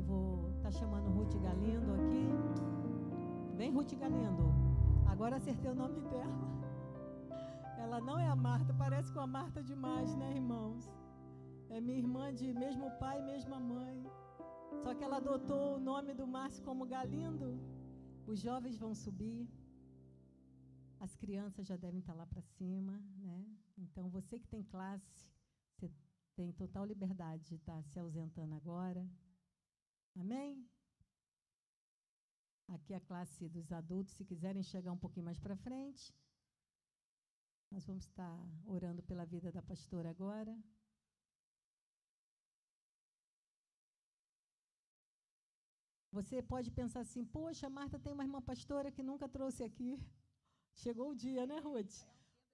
vou estar chamando Ruth Galindo aqui. Vem, Ruth Galindo. Agora acertei o nome dela. Ela não é a Marta, parece com a Marta demais, né, irmãos? É minha irmã de mesmo pai, mesma mãe. Só que ela adotou o nome do Márcio como Galindo. Os jovens vão subir. As crianças já devem estar lá para cima, né? Então, você que tem classe, você tem total liberdade de estar se ausentando agora. Amém? Aqui é a classe dos adultos, se quiserem chegar um pouquinho mais para frente. Nós vamos estar orando pela vida da pastora agora. Você pode pensar assim, poxa, a Marta tem uma irmã pastora que nunca trouxe aqui. Chegou o dia, né, Ruth?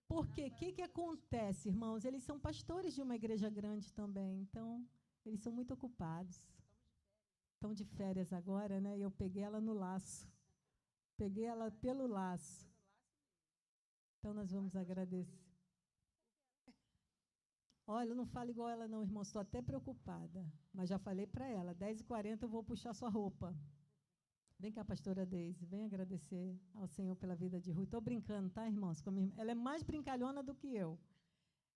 Porque o que acontece, irmãos? Eles são pastores de uma igreja grande também, então eles são muito ocupados. Estão de férias agora, né? E eu peguei ela no laço. Peguei ela pelo laço. Então nós vamos agradecer. Olha, eu não falo igual ela não, irmão, estou até preocupada. Mas já falei para ela, 10h40 eu vou puxar sua roupa. Vem cá, pastora Deise, vem agradecer ao Senhor pela vida de Ruth. Estou brincando, tá, irmãos? Ela é mais brincalhona do que eu.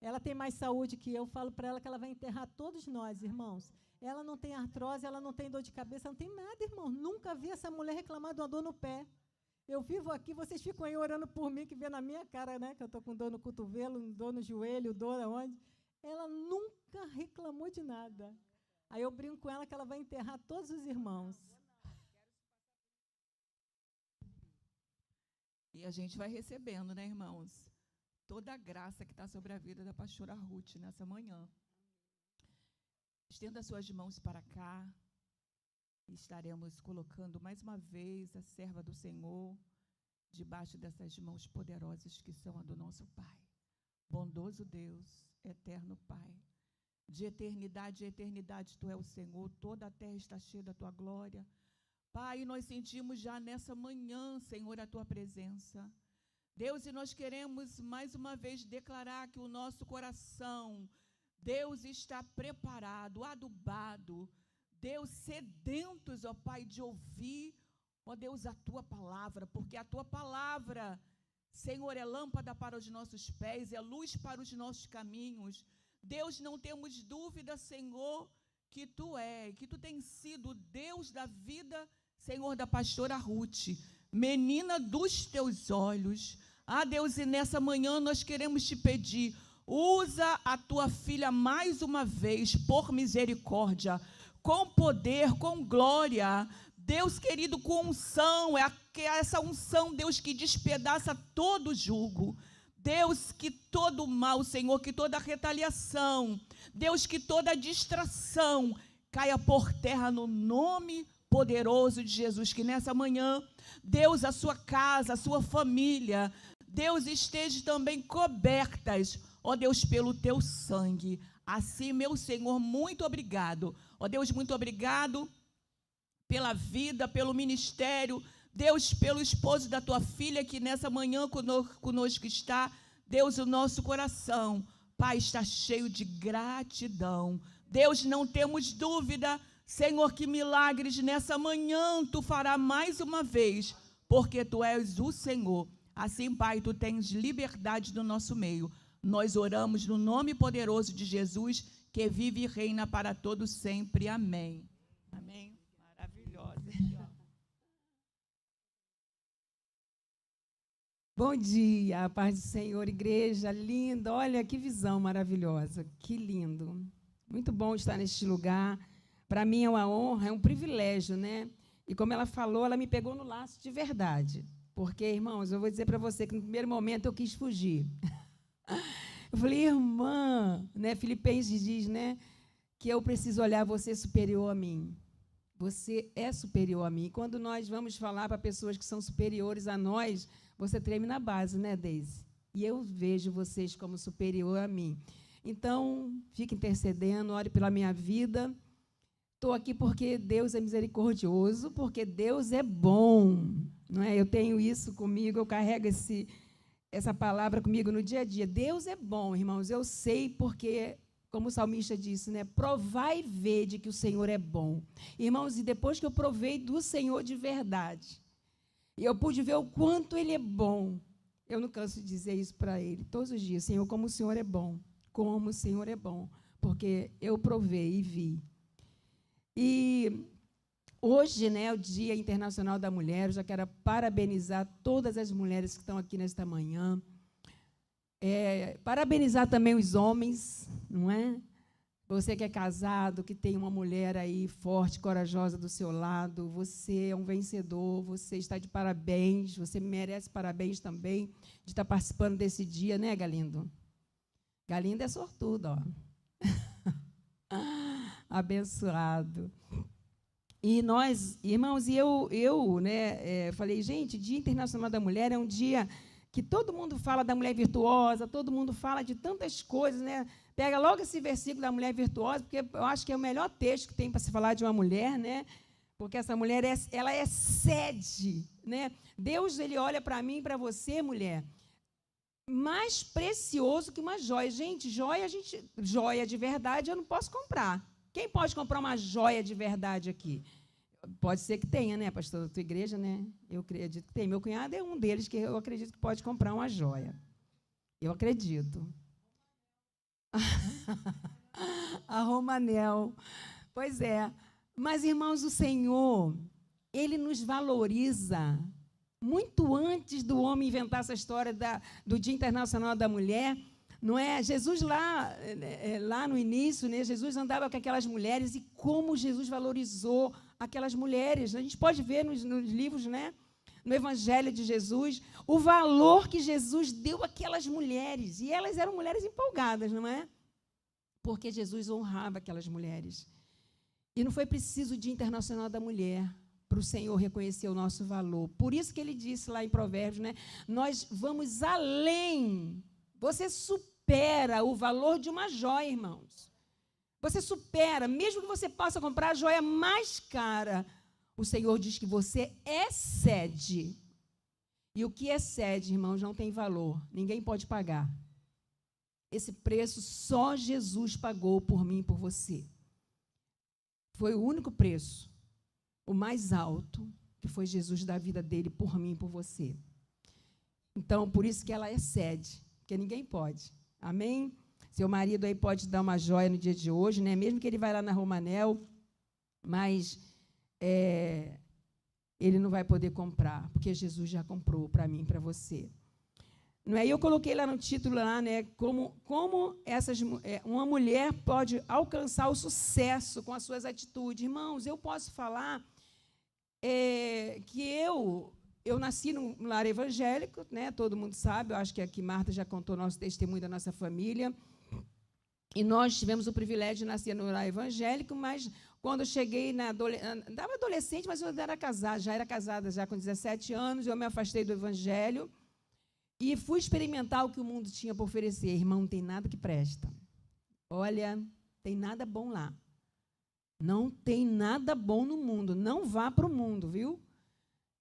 Ela tem mais saúde que eu. Falo para ela que ela vai enterrar todos nós, irmãos. Ela não tem artrose, ela não tem dor de cabeça, não tem nada, irmão. Nunca vi essa mulher reclamar de uma dor no pé. Eu vivo aqui, vocês ficam aí orando por mim, que vê na minha cara, né? Que eu estou com dor no cotovelo, dor no joelho, dor aonde. Ela nunca reclamou de nada. Aí eu brinco com ela que ela vai enterrar todos os irmãos. E a gente vai recebendo, né, irmãos? Toda a graça que está sobre a vida da pastora Ruth nessa manhã. Estenda suas mãos para cá. E estaremos colocando mais uma vez a serva do Senhor debaixo dessas mãos poderosas que são a do nosso Pai. Bondoso Deus, eterno Pai. De eternidade a eternidade, Tu é o Senhor. Toda a terra está cheia da Tua glória. Pai, nós sentimos já nessa manhã, Senhor, a Tua presença. Deus, e nós queremos mais uma vez declarar que o nosso coração, Deus, está preparado, adubado, Deus, sedentos, ó Pai, de ouvir, ó Deus, a Tua palavra, porque a Tua palavra, Senhor, é lâmpada para os nossos pés, é luz para os nossos caminhos. Deus, não temos dúvida, Senhor, que que Tu tens sido o Deus da vida, Senhor, da pastora Ruth, menina dos Teus olhos. Ah, Deus, e nessa manhã nós queremos Te pedir, usa a Tua filha mais uma vez, por misericórdia, com poder, com glória. Deus querido, com unção, essa unção, Deus, que despedaça todo jugo. Deus, que todo mal, Senhor, que toda retaliação, Deus, que toda distração caia por terra no nome poderoso de Jesus. Que nessa manhã, Deus, a sua casa, a sua família, Deus, esteja também cobertas, ó Deus, pelo Teu sangue. Assim, meu Senhor, muito obrigado. Ó Deus, muito obrigado pela vida, pelo ministério, Deus, pelo esposo da Tua filha, que nessa manhã conosco está. Deus, o nosso coração, Pai, está cheio de gratidão. Deus, não temos dúvida, Senhor, que milagres nessa manhã Tu fará mais uma vez, porque Tu és o Senhor. Assim, Pai, Tu tens liberdade no nosso meio. Nós oramos no nome poderoso de Jesus, que vive e reina para todo sempre. Amém. Amém. Maravilhosa. Bom dia, a paz do Senhor, igreja linda. Olha que visão maravilhosa, que lindo. Muito bom estar neste lugar. Para mim é uma honra, é um privilégio, né? E como ela falou, ela me pegou no laço de verdade. Porque, irmãos, eu vou dizer para você que no primeiro momento eu quis fugir. Eu falei, irmã, né? Filipenses diz, né, que eu preciso olhar você superior a mim. Você é superior a mim. E quando nós vamos falar para pessoas que são superiores a nós, você treme na base, né, Deise? E eu vejo vocês como superior a mim. Então, fique intercedendo, ore pela minha vida. Estou aqui porque Deus é misericordioso, porque Deus é bom. Não é? Eu tenho isso comigo, eu carrego essa palavra comigo no dia a dia. Deus é bom, irmãos. Eu sei porque, como o salmista disse, né? Provai e vede que o Senhor é bom. Irmãos, e depois que eu provei do Senhor de verdade, e eu pude ver o quanto Ele é bom, eu não canso de dizer isso para Ele todos os dias: Senhor, como o Senhor é bom, como o Senhor é bom, porque eu provei e vi. E hoje, né, é o Dia Internacional da Mulher. Eu já quero parabenizar todas as mulheres que estão aqui nesta manhã. Parabenizar também os homens, não é? Você que é casado, que tem uma mulher aí forte, corajosa do seu lado, você é um vencedor, você está de parabéns, você merece parabéns também de estar participando desse dia, né, Galindo? Galindo é sortudo, ó. Abençoado. E nós, irmãos, eu falei, gente, Dia Internacional da Mulher é um dia que todo mundo fala da mulher virtuosa, todo mundo fala de tantas coisas, né? Pega logo esse versículo da mulher virtuosa, porque eu acho que é o melhor texto que tem para se falar de uma mulher, né? Porque essa mulher, ela excede, né? Deus, ele olha para mim e para você, mulher, mais precioso que uma joia. Gente, joia de verdade eu não posso comprar. Quem pode comprar uma joia de verdade aqui? Pode ser que tenha, né, pastor, da tua igreja, né? Eu acredito que tem. Meu cunhado é um deles que eu acredito que pode comprar uma joia. Eu acredito. A Romanel. Pois é. Mas, irmãos, o Senhor, Ele nos valoriza muito antes do homem inventar essa história do Dia Internacional da Mulher. Não é? Jesus lá no início, né, Jesus andava com aquelas mulheres, e como Jesus valorizou aquelas mulheres. A gente pode ver nos livros, né, no Evangelho de Jesus, o valor que Jesus deu àquelas mulheres. E elas eram mulheres empolgadas, não é? Porque Jesus honrava aquelas mulheres. E não foi preciso o Dia Internacional da Mulher para o Senhor reconhecer o nosso valor. Por isso que Ele disse lá em Provérbios, né, nós vamos além. Você supera o valor de uma joia, irmãos. Você supera, mesmo que você possa comprar a joia mais cara, o Senhor diz que você excede. E o que excede, irmãos, não tem valor. Ninguém pode pagar. Esse preço só Jesus pagou por mim e por você. Foi o único preço, o mais alto, que foi Jesus dar a vida dele por mim e por você. Então, por isso que ela excede, porque ninguém pode. Amém? Seu marido aí pode dar uma joia no dia de hoje, né? Mesmo que ele vá lá na Romanel, mas ele não vai poder comprar, porque Jesus já comprou para mim e para você. Não é? Eu coloquei lá no título, lá, né, como uma mulher pode alcançar o sucesso com as suas atitudes. Irmãos, eu posso falar que eu nasci num lar evangélico, né, todo mundo sabe, eu acho que aqui Marta já contou nosso testemunho da nossa família, e nós tivemos o privilégio de nascer no lar evangélico, mas quando eu cheguei estava adolescente, mas eu já era casada já com 17 anos, eu me afastei do evangelho, e fui experimentar o que o mundo tinha para oferecer. Irmão, não tem nada que presta. Olha, tem nada bom lá. Não tem nada bom no mundo. Não vá para o mundo, viu?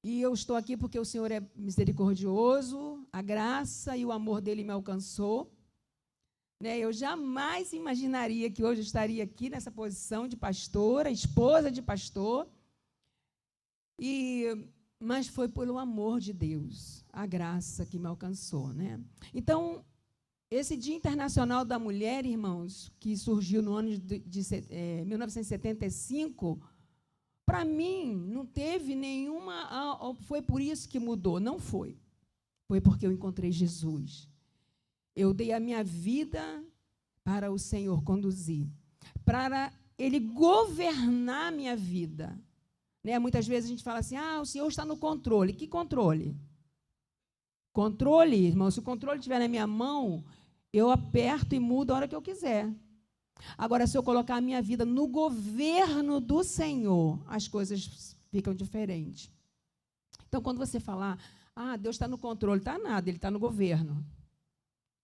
E eu estou aqui porque o Senhor é misericordioso, a graça e o amor dele me alcançou. Né? Eu jamais imaginaria que hoje eu estaria aqui nessa posição de pastora, esposa de pastor. Mas foi pelo amor de Deus, a graça que me alcançou, né? Então, esse Dia Internacional da Mulher, irmãos, que surgiu no ano de 1975, para mim, não teve nenhuma... Foi por isso que mudou, não foi. Foi porque eu encontrei Jesus. Eu dei a minha vida para o Senhor conduzir, para Ele governar a minha vida. Né? Muitas vezes a gente fala assim, o Senhor está no controle. Que controle? Controle, irmão, se o controle estiver na minha mão, eu aperto e mudo a hora que eu quiser. Agora, se eu colocar a minha vida no governo do Senhor, as coisas ficam diferentes. Então, quando você falar, Deus está no controle, está nada, Ele está no governo.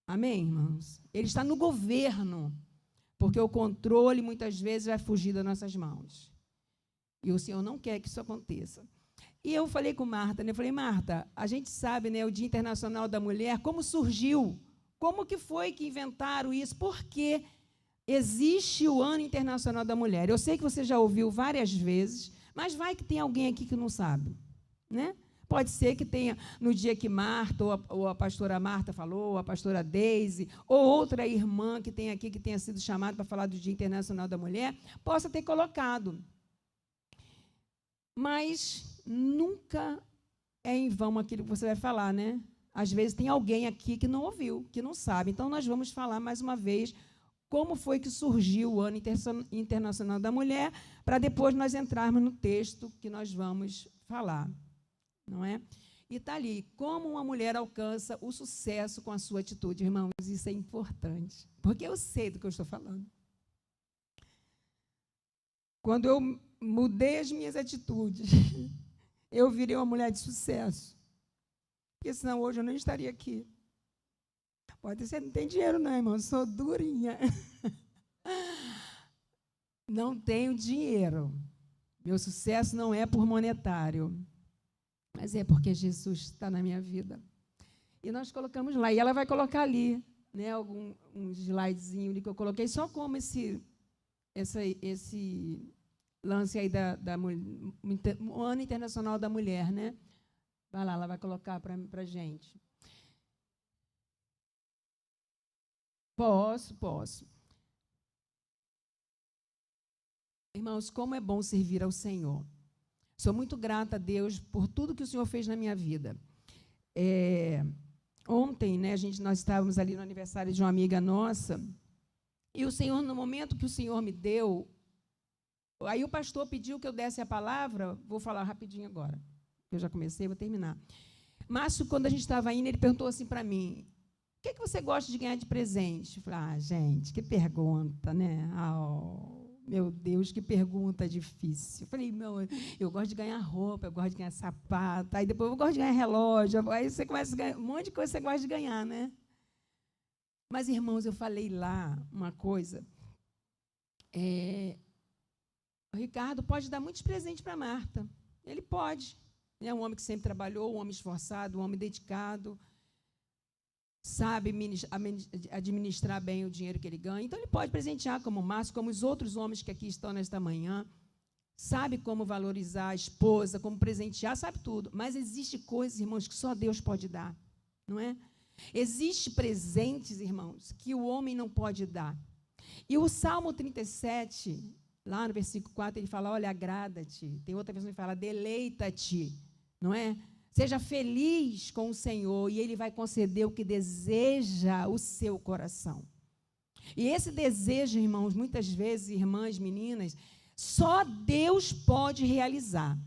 Amém, irmãos? Ele está no governo, porque o controle, muitas vezes, vai fugir das nossas mãos. E o Senhor não quer que isso aconteça. E eu falei com Marta, né? Eu falei, Marta, a gente sabe, né, o Dia Internacional da Mulher, como surgiu, como que foi que inventaram isso, por quê? existe o Ano Internacional da Mulher. Eu sei que você já ouviu várias vezes, mas vai que tem alguém aqui que não sabe, né? Pode ser que tenha, no dia que Marta, ou a pastora Marta falou, ou a pastora Deise, ou outra irmã que tem aqui, que tenha sido chamada para falar do Dia Internacional da Mulher, possa ter colocado. Mas nunca é em vão aquilo que você vai falar, né? Às vezes tem alguém aqui que não ouviu, que não sabe. Então, nós vamos falar mais uma vez como foi que surgiu o Ano Internacional da Mulher, para depois nós entrarmos no texto que nós vamos falar. Não é? E está ali, como uma mulher alcança o sucesso com a sua atitude. Irmãos, isso é importante, porque eu sei do que eu estou falando. Quando eu mudei as minhas atitudes, eu virei uma mulher de sucesso. Porque senão hoje eu não estaria aqui. Pode ser, não tem dinheiro não, irmão, eu sou durinha. Não tenho dinheiro. Meu sucesso não é por monetário, mas é porque Jesus está na minha vida. E nós colocamos lá, e ela vai colocar ali, né, um slidezinho ali que eu coloquei, só como esse lance aí o Ano Internacional da Mulher, né? Vai lá, ela vai colocar para a gente. Posso. Irmãos, como é bom servir ao Senhor. Sou muito grata a Deus por tudo que o Senhor fez na minha vida. Ontem, né, nós estávamos ali no aniversário de uma amiga nossa, e o Senhor, no momento que o Senhor me deu, aí o pastor pediu que eu desse a palavra, vou falar rapidinho agora, eu já comecei, vou terminar. Márcio, quando a gente estava indo, ele perguntou assim para mim, o que você gosta de ganhar de presente? Eu falei, gente, que pergunta, né? Meu Deus, que pergunta difícil. Eu falei, eu gosto de ganhar roupa, eu gosto de ganhar sapato, aí depois eu gosto de ganhar relógio, aí você começa a ganhar um monte de coisa que você gosta de ganhar, né? Mas, irmãos, eu falei lá uma coisa, o Ricardo pode dar muitos presentes para Marta, ele pode. É um homem que sempre trabalhou, um homem esforçado, um homem dedicado, sabe administrar bem o dinheiro que ele ganha. Então, ele pode presentear como o Márcio, como os outros homens que aqui estão nesta manhã, sabe como valorizar a esposa, como presentear, sabe tudo. Mas existe coisas, irmãos, que só Deus pode dar, não é? Existem presentes, irmãos, que o homem não pode dar. E o Salmo 37, lá no versículo 4, ele fala, olha, agrada-te. Tem outra versão que fala, deleita-te, não é? Seja feliz com o Senhor e Ele vai conceder o que deseja o seu coração. E esse desejo, irmãos, muitas vezes, irmãs, meninas, só Deus pode realizar.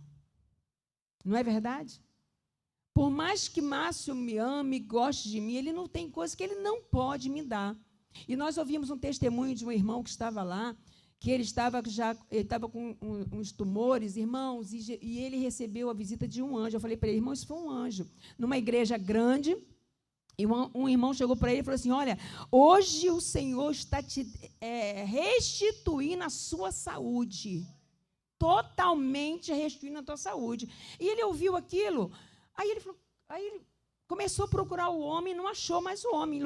Não é verdade? Por mais que Márcio me ame, goste de mim, ele não tem coisa que ele não pode me dar. E nós ouvimos um testemunho de um irmão que estava lá, que ele estava com uns tumores, irmãos, e ele recebeu a visita de um anjo. Eu falei para ele, irmão, isso foi um anjo. Numa igreja grande, e um irmão chegou para ele e falou assim, olha, hoje o Senhor está te restituindo a sua saúde. Totalmente restituindo a tua saúde. E ele ouviu aquilo, aí ele começou a procurar o homem, não achou mais o homem.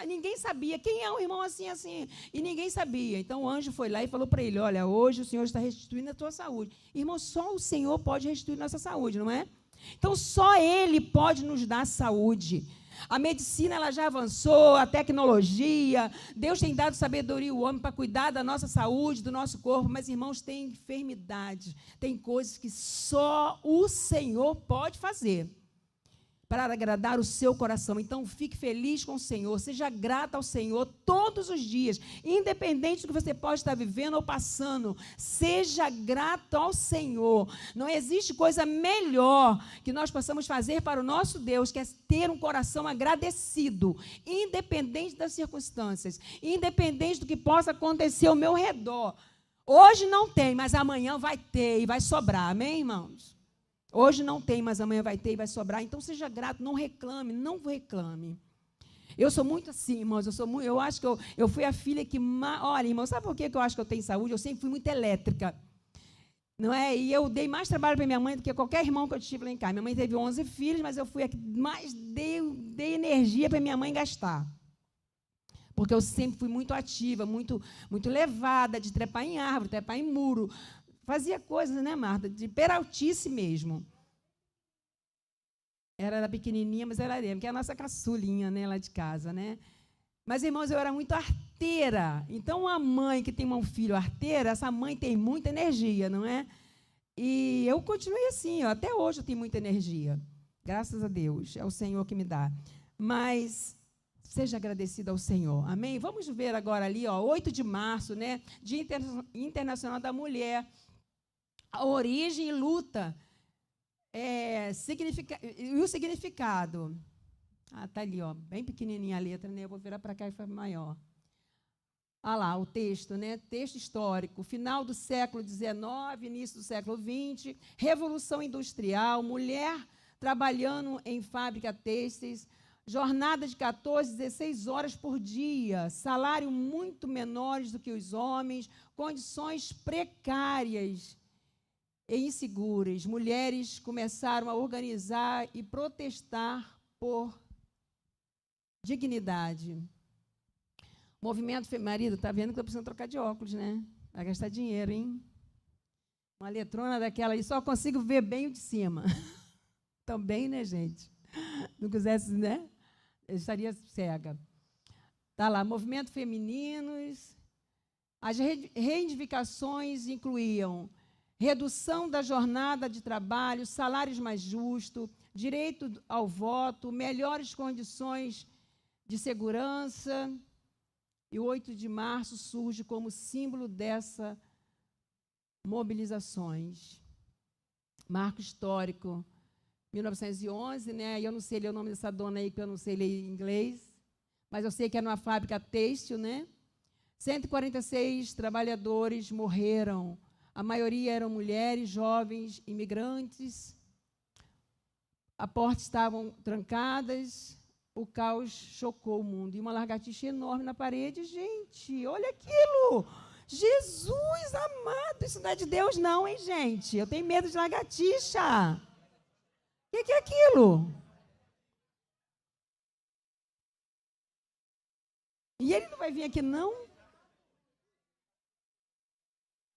Ninguém sabia quem é um irmão assim, assim. E ninguém sabia. Então, o anjo foi lá e falou para ele, olha, hoje o Senhor está restituindo a tua saúde. Irmão, só o Senhor pode restituir nossa saúde, não é? Então, só Ele pode nos dar saúde. A medicina ela já avançou, a tecnologia, Deus tem dado sabedoria ao homem para cuidar da nossa saúde, do nosso corpo, mas, irmãos, tem enfermidades, tem coisas que só o Senhor pode fazer para agradar o seu coração. Então, fique feliz com o Senhor, seja grata ao Senhor todos os dias, independente do que você pode estar vivendo ou passando, seja grato ao Senhor. Não existe coisa melhor que nós possamos fazer para o nosso Deus, que é ter um coração agradecido, independente das circunstâncias, independente do que possa acontecer ao meu redor. Hoje não tem, mas amanhã vai ter e vai sobrar, amém, irmãos? Hoje não tem, mas amanhã vai ter e vai sobrar. Então, seja grato, não reclame, não reclame. Eu sou muito assim, irmãos, eu acho que eu fui a filha que... Olha, irmãos, sabe por que eu acho que eu tenho saúde? Eu sempre fui muito elétrica, não é? E eu dei mais trabalho para minha mãe do que qualquer irmão que eu tive lá em casa. Minha mãe teve 11 filhos, mas eu fui a que mais dei energia para minha mãe gastar. porque eu sempre fui muito ativa, muito levada, de trepar em árvore, trepar em muro. Fazia coisas, né, Marta, de peraltice mesmo. Era pequenininha, mas era porque é a nossa caçulinha, né, lá de casa, né? Mas, irmãos, eu era muito arteira. Então, uma mãe que tem um filho arteira, essa mãe tem muita energia, não é? E eu continuei assim, ó, até hoje eu tenho muita energia. Graças a Deus, é o Senhor que me dá. Mas seja agradecido ao Senhor, amém? Vamos ver agora ali, ó, 8 de março, né, Dia Internacional da Mulher. A origem e luta e o significado. Está ali, ó, bem pequenininha a letra, né? Eu vou virar para cá e ficar maior. Ah lá, o texto, né? Texto histórico, final do século XIX, início do século XX, Revolução Industrial, mulher trabalhando em fábrica têxteis, jornada de 14, 16 horas por dia, salário muito menores do que os homens, condições precárias e inseguras. Mulheres começaram a organizar e protestar por dignidade. Movimento feminino. Marido, está vendo que eu preciso trocar de óculos, né? Vai gastar dinheiro, hein? Uma letrona daquela aí, só consigo ver bem o de cima. Também, né, gente? Não quisesse, né? Eu estaria cega. Está lá, movimento femininos. As reivindicações incluíam redução da jornada de trabalho, salários mais justos, direito ao voto, melhores condições de segurança. E o 8 de março surge como símbolo dessas mobilizações. Marco histórico, 1911, né? Eu não sei ler o nome dessa dona aí, que eu não sei ler em inglês, mas eu sei que era uma fábrica têxtil, né? 146 trabalhadores morreram. A maioria eram mulheres, jovens, imigrantes. As portas estavam trancadas. O caos chocou o mundo. E uma lagartixa enorme na parede. Gente, olha aquilo! Jesus amado! Isso não é de Deus, não, hein, gente? Eu tenho medo de lagartixa. O que é aquilo? E ele não vai vir aqui, não?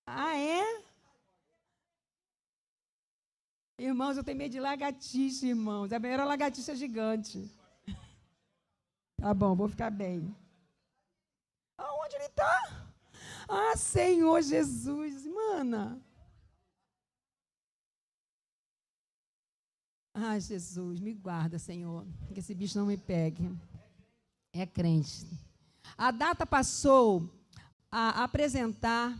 Ah, é? Irmãos, eu tenho medo de lagartixa, irmãos. A primeira lagartixa gigante. Tá bom, vou ficar bem. Aonde ele está? Ah, Senhor Jesus, mana. Ah, Jesus, me guarda, Senhor, que esse bicho não me pegue. É crente. A data passou a apresentar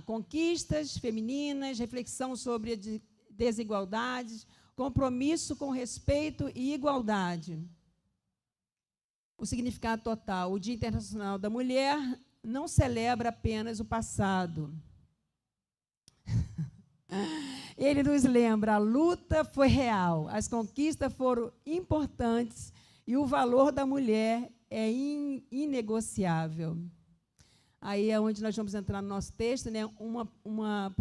conquistas femininas, reflexão sobre desigualdades, compromisso com respeito e igualdade. O significado total. O Dia Internacional da Mulher não celebra apenas o passado. Ele nos lembra, a luta foi real, as conquistas foram importantes e o valor da mulher é inegociável. Aí é onde nós vamos entrar no nosso texto, né? Uma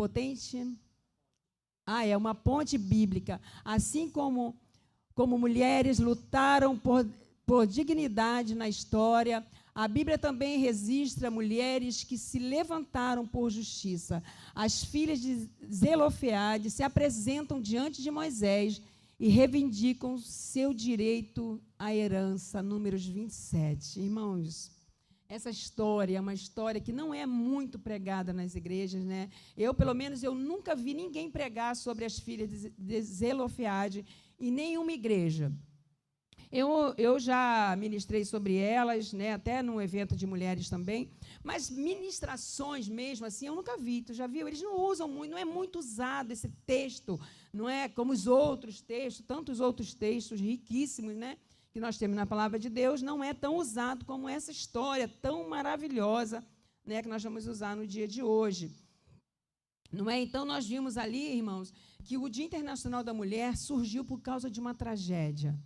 ponte bíblica. Assim como mulheres lutaram por dignidade na história, a Bíblia também registra mulheres que se levantaram por justiça. As filhas de Zelofeade se apresentam diante de Moisés e reivindicam seu direito à herança. Números 27. Irmãos, essa história é uma história que não é muito pregada nas igrejas, né? Pelo menos, eu nunca vi ninguém pregar sobre as filhas de Zelofeade em nenhuma igreja. Eu já ministrei sobre elas, né, até num evento de mulheres também, mas ministrações mesmo assim eu nunca vi. Tu já viu? Eles não usam muito, não é muito usado esse texto, não é como os outros textos, tantos outros textos riquíssimos, né, que nós temos na Palavra de Deus, não é tão usado como essa história tão maravilhosa, né, que nós vamos usar no dia de hoje. Não é? Então, nós vimos ali, irmãos, que o Dia Internacional da Mulher surgiu por causa de uma tragédia.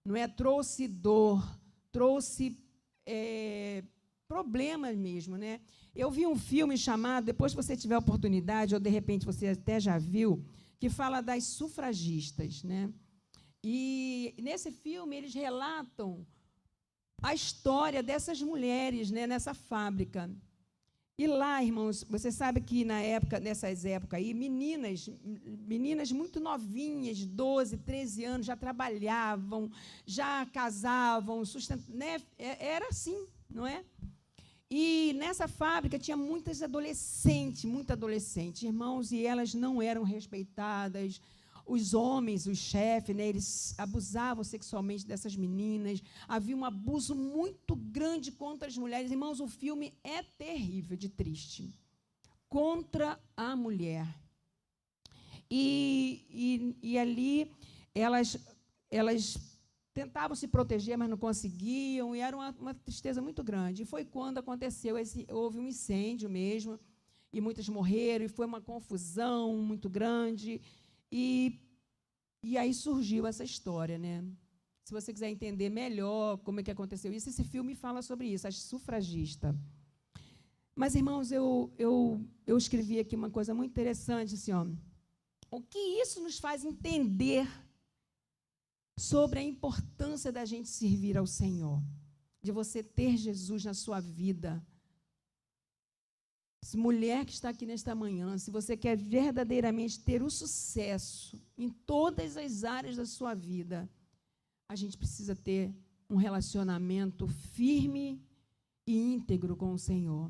Não é? Trouxe dor, trouxe problemas mesmo, né? Eu vi um filme chamado, depois que você tiver oportunidade, ou de repente você até já viu, que fala das sufragistas, né? E nesse filme eles relatam a história dessas mulheres, né, nessa fábrica. E lá, irmãos, você sabe que nessas épocas aí, meninas muito novinhas, 12, 13 anos, já trabalhavam, já casavam, né? Era assim, não é? E nessa fábrica tinha muita adolescente, irmãos, e elas não eram respeitadas. Os homens, os chefes, né, eles abusavam sexualmente dessas meninas. Havia um abuso muito grande contra as mulheres. Irmãos, o filme é terrível, de triste. Contra a mulher. E ali elas tentavam se proteger, mas não conseguiam, e era uma tristeza muito grande. E foi quando aconteceu, houve um incêndio mesmo, e muitas morreram, e foi uma confusão muito grande. E aí surgiu essa história, né? Se você quiser entender melhor como é que aconteceu isso, esse filme fala sobre isso, as sufragistas. Mas, irmãos, eu escrevi aqui uma coisa muito interessante, assim, ó. O que isso nos faz entender sobre a importância da gente servir ao Senhor, de você ter Jesus na sua vida. Mulher que está aqui nesta manhã, se você quer verdadeiramente ter o sucesso em todas as áreas da sua vida, a gente precisa ter um relacionamento firme e íntegro com o Senhor.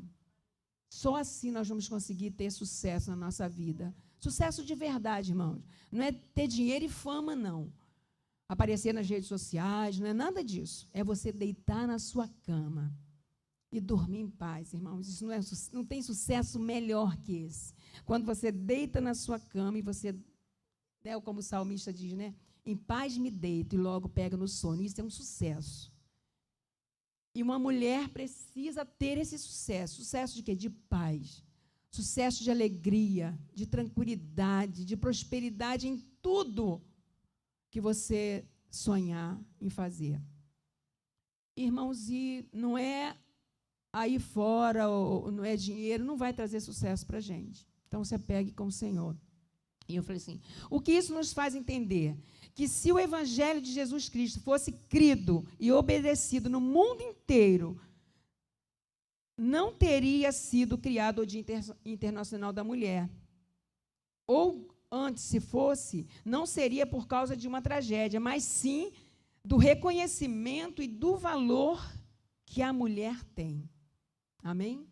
Só assim nós vamos conseguir ter sucesso na nossa vida. Sucesso de verdade, irmãos. Não é ter dinheiro e fama, não. Aparecer nas redes sociais, não é nada disso. É você deitar na sua cama e dormir em paz, irmãos. Isso não tem sucesso melhor que esse. Quando você deita na sua cama e você, né, como o salmista diz, né, em paz me deito e logo pega no sono. Isso é um sucesso. E uma mulher precisa ter esse sucesso. Sucesso de quê? De paz. Sucesso de alegria, de tranquilidade, de prosperidade em tudo que você sonhar em fazer. Irmãos, e não é aí fora, ou não é dinheiro, não vai trazer sucesso para a gente. Então, você pegue com o Senhor. E eu falei assim, o que isso nos faz entender? Que se o Evangelho de Jesus Cristo fosse crido e obedecido no mundo inteiro, não teria sido criado o Dia Internacional da Mulher. Ou, antes, se fosse, não seria por causa de uma tragédia, mas sim do reconhecimento e do valor que a mulher tem. Amém?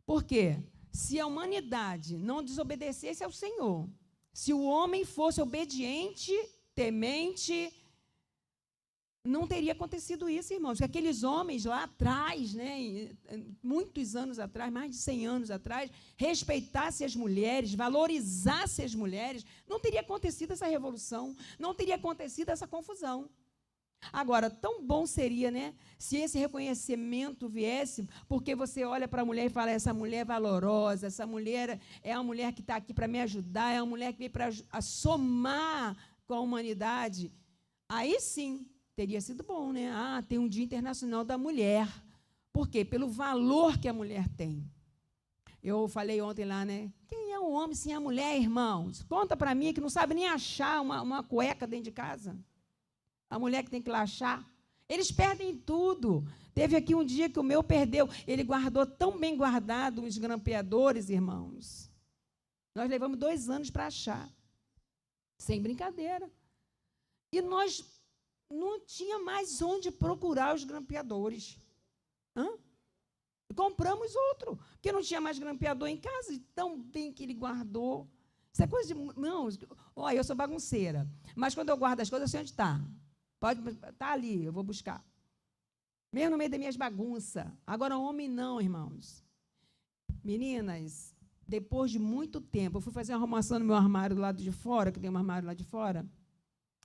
Por quê? Se a humanidade não desobedecesse ao Senhor, se o homem fosse obediente, temente, não teria acontecido isso, irmãos. Porque aqueles homens lá atrás, né, muitos anos atrás, mais de 100 anos atrás, respeitassem as mulheres, valorizassem as mulheres, não teria acontecido essa revolução, não teria acontecido essa confusão. Agora, tão bom seria, né, se esse reconhecimento viesse, porque você olha para a mulher e fala, essa mulher é valorosa, essa mulher é uma mulher que está aqui para me ajudar, é uma mulher que veio para somar com a humanidade. Aí sim, teria sido bom, né? Tem um Dia Internacional da Mulher. Por quê? Pelo valor que a mulher tem. Eu falei ontem lá, né? Quem é o homem sem a mulher, irmãos? Conta para mim que não sabe nem achar uma cueca dentro de casa. A mulher que tem que lá achar. Eles perdem tudo. Teve aqui um dia que o meu perdeu. Ele guardou tão bem guardado os grampeadores, irmãos. Nós levamos 2 anos para achar. Sem brincadeira. E nós não tinha mais onde procurar os grampeadores. Compramos outro, porque não tinha mais grampeador em casa, e tão bem que ele guardou. Isso é coisa de... Não, olha, eu sou bagunceira, mas quando eu guardo as coisas, eu sei onde está. Está ali, eu vou buscar. Mesmo no meio das minhas bagunças. Agora, homem não, irmãos. Meninas, depois de muito tempo, eu fui fazer uma arrumação no meu armário do lado de fora, que tem um armário lá de fora.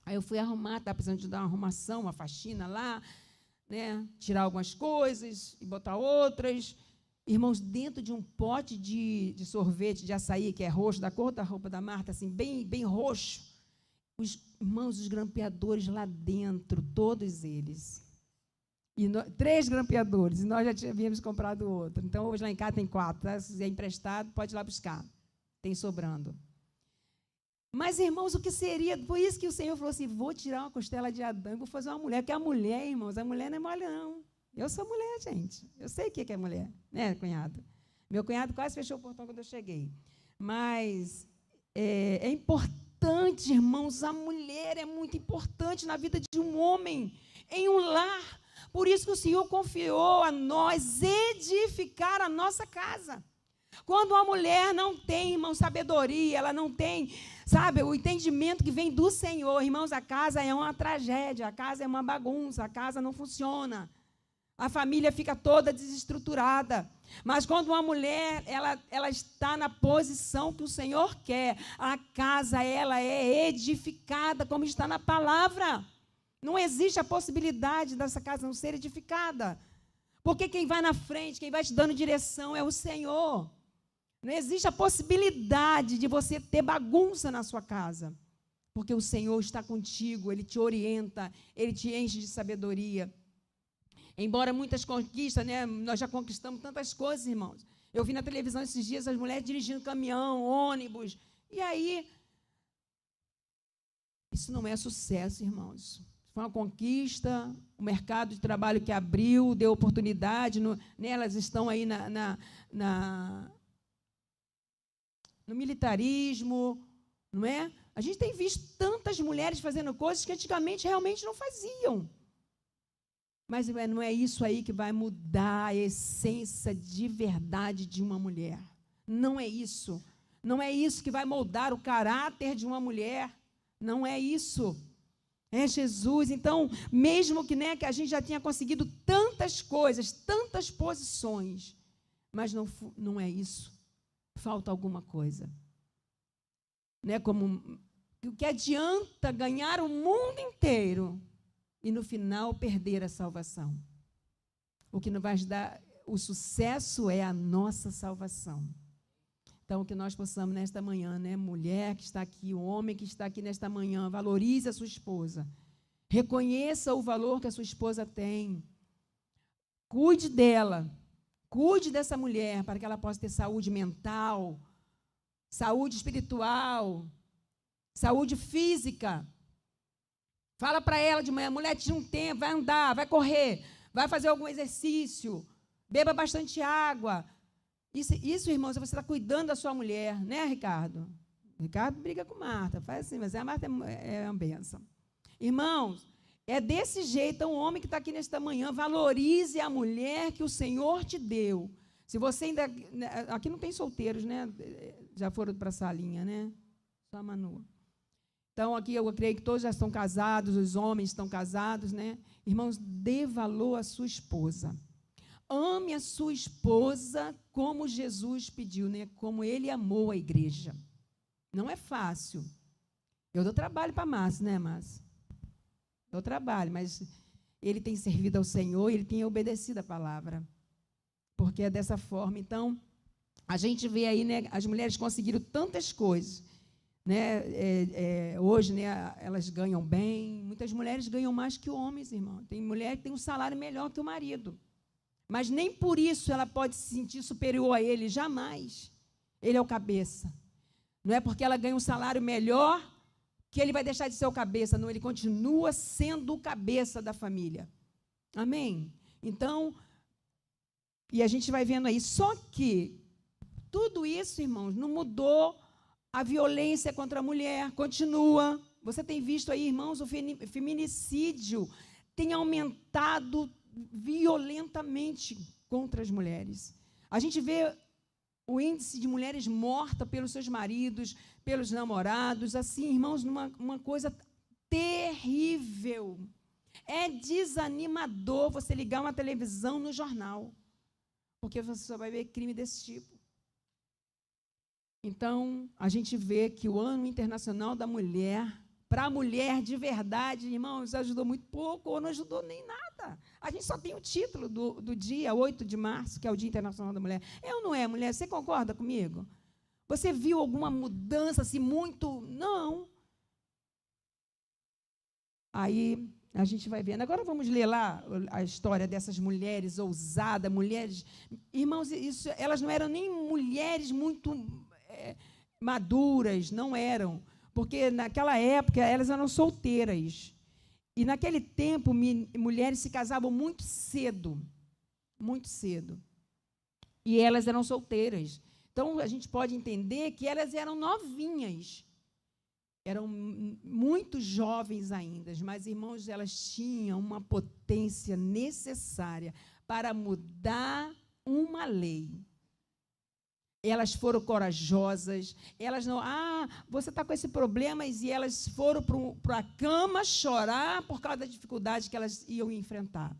Aí eu fui arrumar, estava precisando de dar uma arrumação, uma faxina lá, né? Tirar algumas coisas e botar outras. Irmãos, dentro de um pote de sorvete de açaí, que é roxo, da cor da roupa da Marta, assim, bem, bem roxo. Os grampeadores lá dentro, todos eles. 3 grampeadores, e nós já tínhamos comprado outro. Então, hoje lá em casa tem 4. Tá? Se é emprestado, pode ir lá buscar. Tem sobrando. Mas, irmãos, o que seria? Por isso que o Senhor falou assim, vou tirar uma costela de Adão e vou fazer uma mulher, porque a mulher, irmãos, a mulher não é mole, não. Eu sou mulher, gente. Eu sei o que é mulher, né, cunhado? Meu cunhado quase fechou o portão quando eu cheguei. Mas é importante, irmãos, a mulher é muito importante na vida de um homem, em um lar. Por isso que o Senhor confiou a nós edificar a nossa casa. Quando uma mulher não tem, irmão, sabedoria, ela não tem, sabe, o entendimento que vem do Senhor, irmãos, a casa é uma tragédia, a casa é uma bagunça, a casa não funciona. A família fica toda desestruturada. Mas quando uma mulher, ela está na posição que o Senhor quer, a casa, ela é edificada, como está na palavra. Não existe a possibilidade dessa casa não ser edificada. Porque quem vai na frente, quem vai te dando direção é o Senhor. Não existe a possibilidade de você ter bagunça na sua casa. Porque o Senhor está contigo, Ele te orienta, Ele te enche de sabedoria. Embora muitas conquistas, né, nós já conquistamos tantas coisas, irmãos. Eu vi na televisão esses dias as mulheres dirigindo caminhão, ônibus. E aí, isso não é sucesso, irmãos. Foi uma conquista, o mercado de trabalho que abriu, deu oportunidade, elas estão aí no militarismo, não é? A gente tem visto tantas mulheres fazendo coisas que antigamente realmente não faziam. Mas não é isso aí que vai mudar a essência de verdade de uma mulher. Não é isso. Não é isso que vai moldar o caráter de uma mulher. Não é isso. É Jesus. Então, mesmo que, né, que a gente já tenha conseguido tantas coisas, tantas posições, mas não é isso. Falta alguma coisa. Né, como, o que adianta ganhar o mundo inteiro e, no final, perder a salvação? O que nos vai dar o sucesso é a nossa salvação. Então, que nós possamos, nesta manhã, né, mulher que está aqui, o homem que está aqui nesta manhã, valorize a sua esposa. Reconheça o valor que a sua esposa tem. Cuide dela. Cuide dessa mulher para que ela possa ter saúde mental, saúde espiritual, saúde física. Fala para ela de manhã, mulher, tira um tempo, vai andar, vai correr, vai fazer algum exercício, beba bastante água. Isso, irmãos, você está cuidando da sua mulher, né, Ricardo? Ricardo briga com Marta, faz assim, mas a Marta é uma benção. Irmãos, é desse jeito, um homem que está aqui nesta manhã, valorize a mulher que o Senhor te deu. Se você ainda... Aqui não tem solteiros, né? Já foram para a salinha, né? Só a Manu. Então, aqui eu creio que todos já estão casados, os homens estão casados, né? Irmãos, dê valor à sua esposa. Ame a sua esposa como Jesus pediu, né? Como Ele amou a igreja. Não é fácil. Eu dou trabalho para Márcio, né, Márcio? Dou trabalho, mas ele tem servido ao Senhor, ele tem obedecido a palavra. Porque é dessa forma. Então, a gente vê aí, né, as mulheres conseguiram tantas coisas. Né? Hoje, né, elas ganham bem. Muitas mulheres ganham mais que homens, irmão. Tem mulher que tem um salário melhor que o marido. Mas nem por isso ela pode se sentir superior a ele, jamais. Ele é o cabeça. Não é porque ela ganha um salário melhor que ele vai deixar de ser o cabeça. Não, ele continua sendo o cabeça da família. Amém? Então, e a gente vai vendo aí. Só que tudo isso, irmãos, não mudou. A violência contra a mulher continua. Você tem visto aí, irmãos, o feminicídio tem aumentado violentamente contra as mulheres. A gente vê o índice de mulheres mortas pelos seus maridos, pelos namorados, assim, irmãos, uma coisa terrível. É desanimador você ligar uma televisão no jornal, porque você só vai ver crime desse tipo. Então, a gente vê que o Ano Internacional da Mulher, para a mulher de verdade, irmãos, ajudou muito pouco ou não ajudou nem nada. A gente só tem o título do dia 8 de março, que é o Dia Internacional da Mulher. É ou não é, mulher? Você concorda comigo? Você viu alguma mudança assim muito? Não. Aí a gente vai vendo. Agora vamos ler lá a história dessas mulheres ousadas, mulheres... Irmãos, elas não eram nem mulheres muito... maduras, não eram, porque naquela época elas eram solteiras. E naquele tempo, mulheres se casavam muito cedo. Muito cedo. E elas eram solteiras. Então, a gente pode entender que elas eram novinhas. Eram muito jovens ainda, mas, irmãos, elas tinham uma potência necessária para mudar uma lei. Elas foram corajosas, elas não, você está com esse problema, e elas foram para a cama chorar por causa da dificuldade que elas iam enfrentar.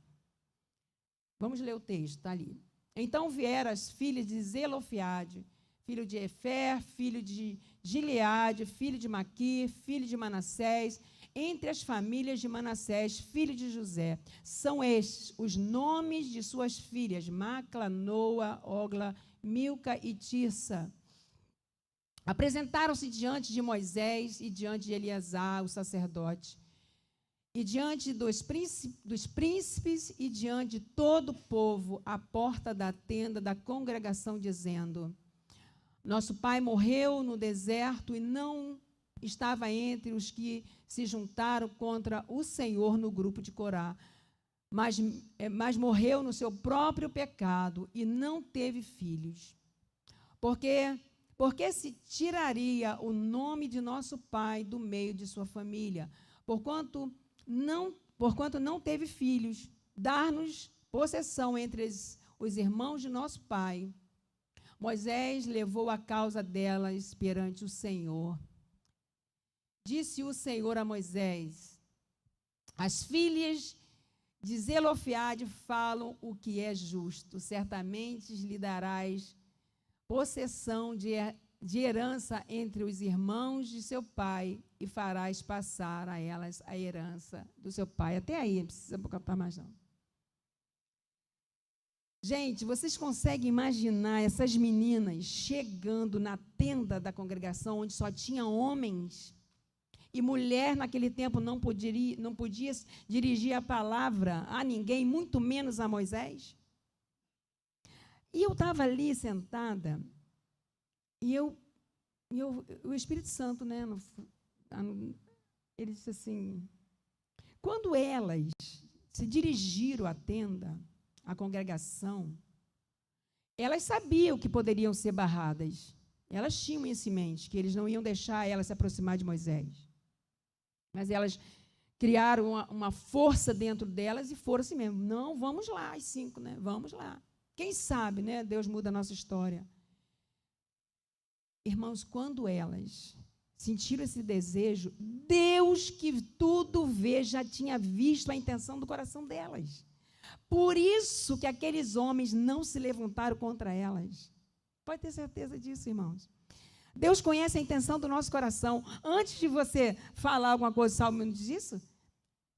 Vamos ler o texto, está ali. Então vieram as filhas de Zelofeade, filho de Efer, filho de Gileade, filho de Maquir, filho de Manassés, entre as famílias de Manassés, filho de José. São estes os nomes de suas filhas, Macla, Noa, Ogla, Milca e Tirsa. Apresentaram-se diante de Moisés e diante de Eleazar, o sacerdote, e diante dos príncipes e diante de todo o povo, à porta da tenda da congregação, dizendo: nosso pai morreu no deserto e não estava entre os que se juntaram contra o Senhor no grupo de Corá, mas morreu no seu próprio pecado e não teve filhos. Porque se tiraria o nome de nosso pai do meio de sua família, porquanto não teve filhos, dar-nos possessão entre os irmãos de nosso pai. Moisés levou a causa delas perante o Senhor. Disse o Senhor a Moisés: as filhas de Zelofeade falam o que é justo, certamente lhe darás possessão de herança entre os irmãos de seu pai e farás passar a elas a herança do seu pai. Até aí, não precisa botar mais não. Gente, vocês conseguem imaginar essas meninas chegando na tenda da congregação, onde só tinha homens, e mulher naquele tempo não podia dirigir a palavra a ninguém, muito menos a Moisés? E eu estava ali sentada, e o Espírito Santo, né, ele disse assim, quando elas se dirigiram à tenda, à congregação, elas sabiam que poderiam ser barradas. Elas tinham isso em mente, que eles não iam deixar elas se aproximar de Moisés. Mas elas criaram uma força dentro delas e foram assim mesmo. Não, vamos lá, as 5, né? Vamos lá. Quem sabe, né? Deus muda a nossa história. Irmãos, quando elas sentiram esse desejo, Deus, que tudo vê, já tinha visto a intenção do coração delas. Por isso que aqueles homens não se levantaram contra elas. Pode ter certeza disso, irmãos. Deus conhece a intenção do nosso coração. Antes de você falar alguma coisa, o Salmo não diz isso?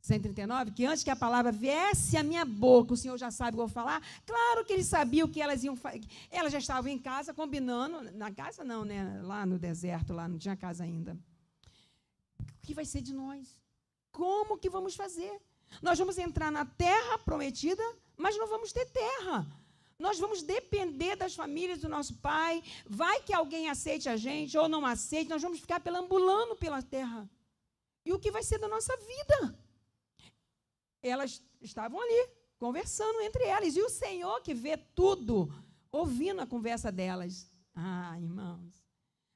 139, que antes que a palavra viesse à minha boca, o Senhor já sabe o que eu vou falar. Claro que ele sabia o que elas iam fazer. Elas já estavam em casa combinando. Na casa não, né? Lá no deserto, lá não tinha casa ainda. O que vai ser de nós? Como que vamos fazer? Nós vamos entrar na terra prometida, mas não vamos ter terra. Nós vamos depender das famílias do nosso pai. Vai que alguém aceite a gente ou não aceite, nós vamos ficar perambulando pela terra. E o que vai ser da nossa vida? Elas estavam ali, conversando entre elas. E o Senhor, que vê tudo, ouvindo a conversa delas. Irmãos.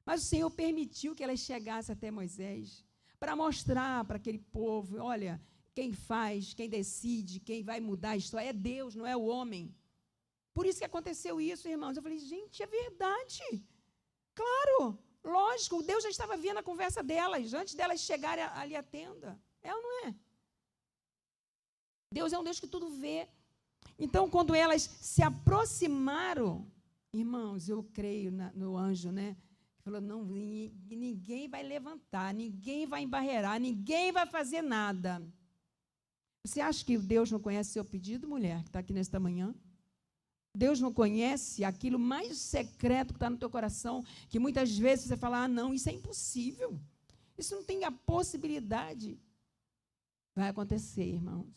Mas o Senhor permitiu que elas chegassem até Moisés para mostrar para aquele povo, olha, quem faz, quem decide, quem vai mudar a história é Deus, não é o homem. Por isso que aconteceu isso, irmãos. Eu falei, gente, é verdade. Claro, lógico, Deus já estava vendo a conversa delas, antes delas chegarem ali à tenda. É ou não é? Deus é um Deus que tudo vê. Então, quando elas se aproximaram, irmãos, eu creio no anjo, né? Falou, não, ninguém vai levantar, ninguém vai embarrear, ninguém vai fazer nada. Você acha que Deus não conhece seu pedido, mulher, que está aqui nesta manhã? Deus não conhece aquilo mais secreto que está no teu coração, que muitas vezes você fala, não, isso é impossível. Isso não tem a possibilidade. Vai acontecer, irmãos.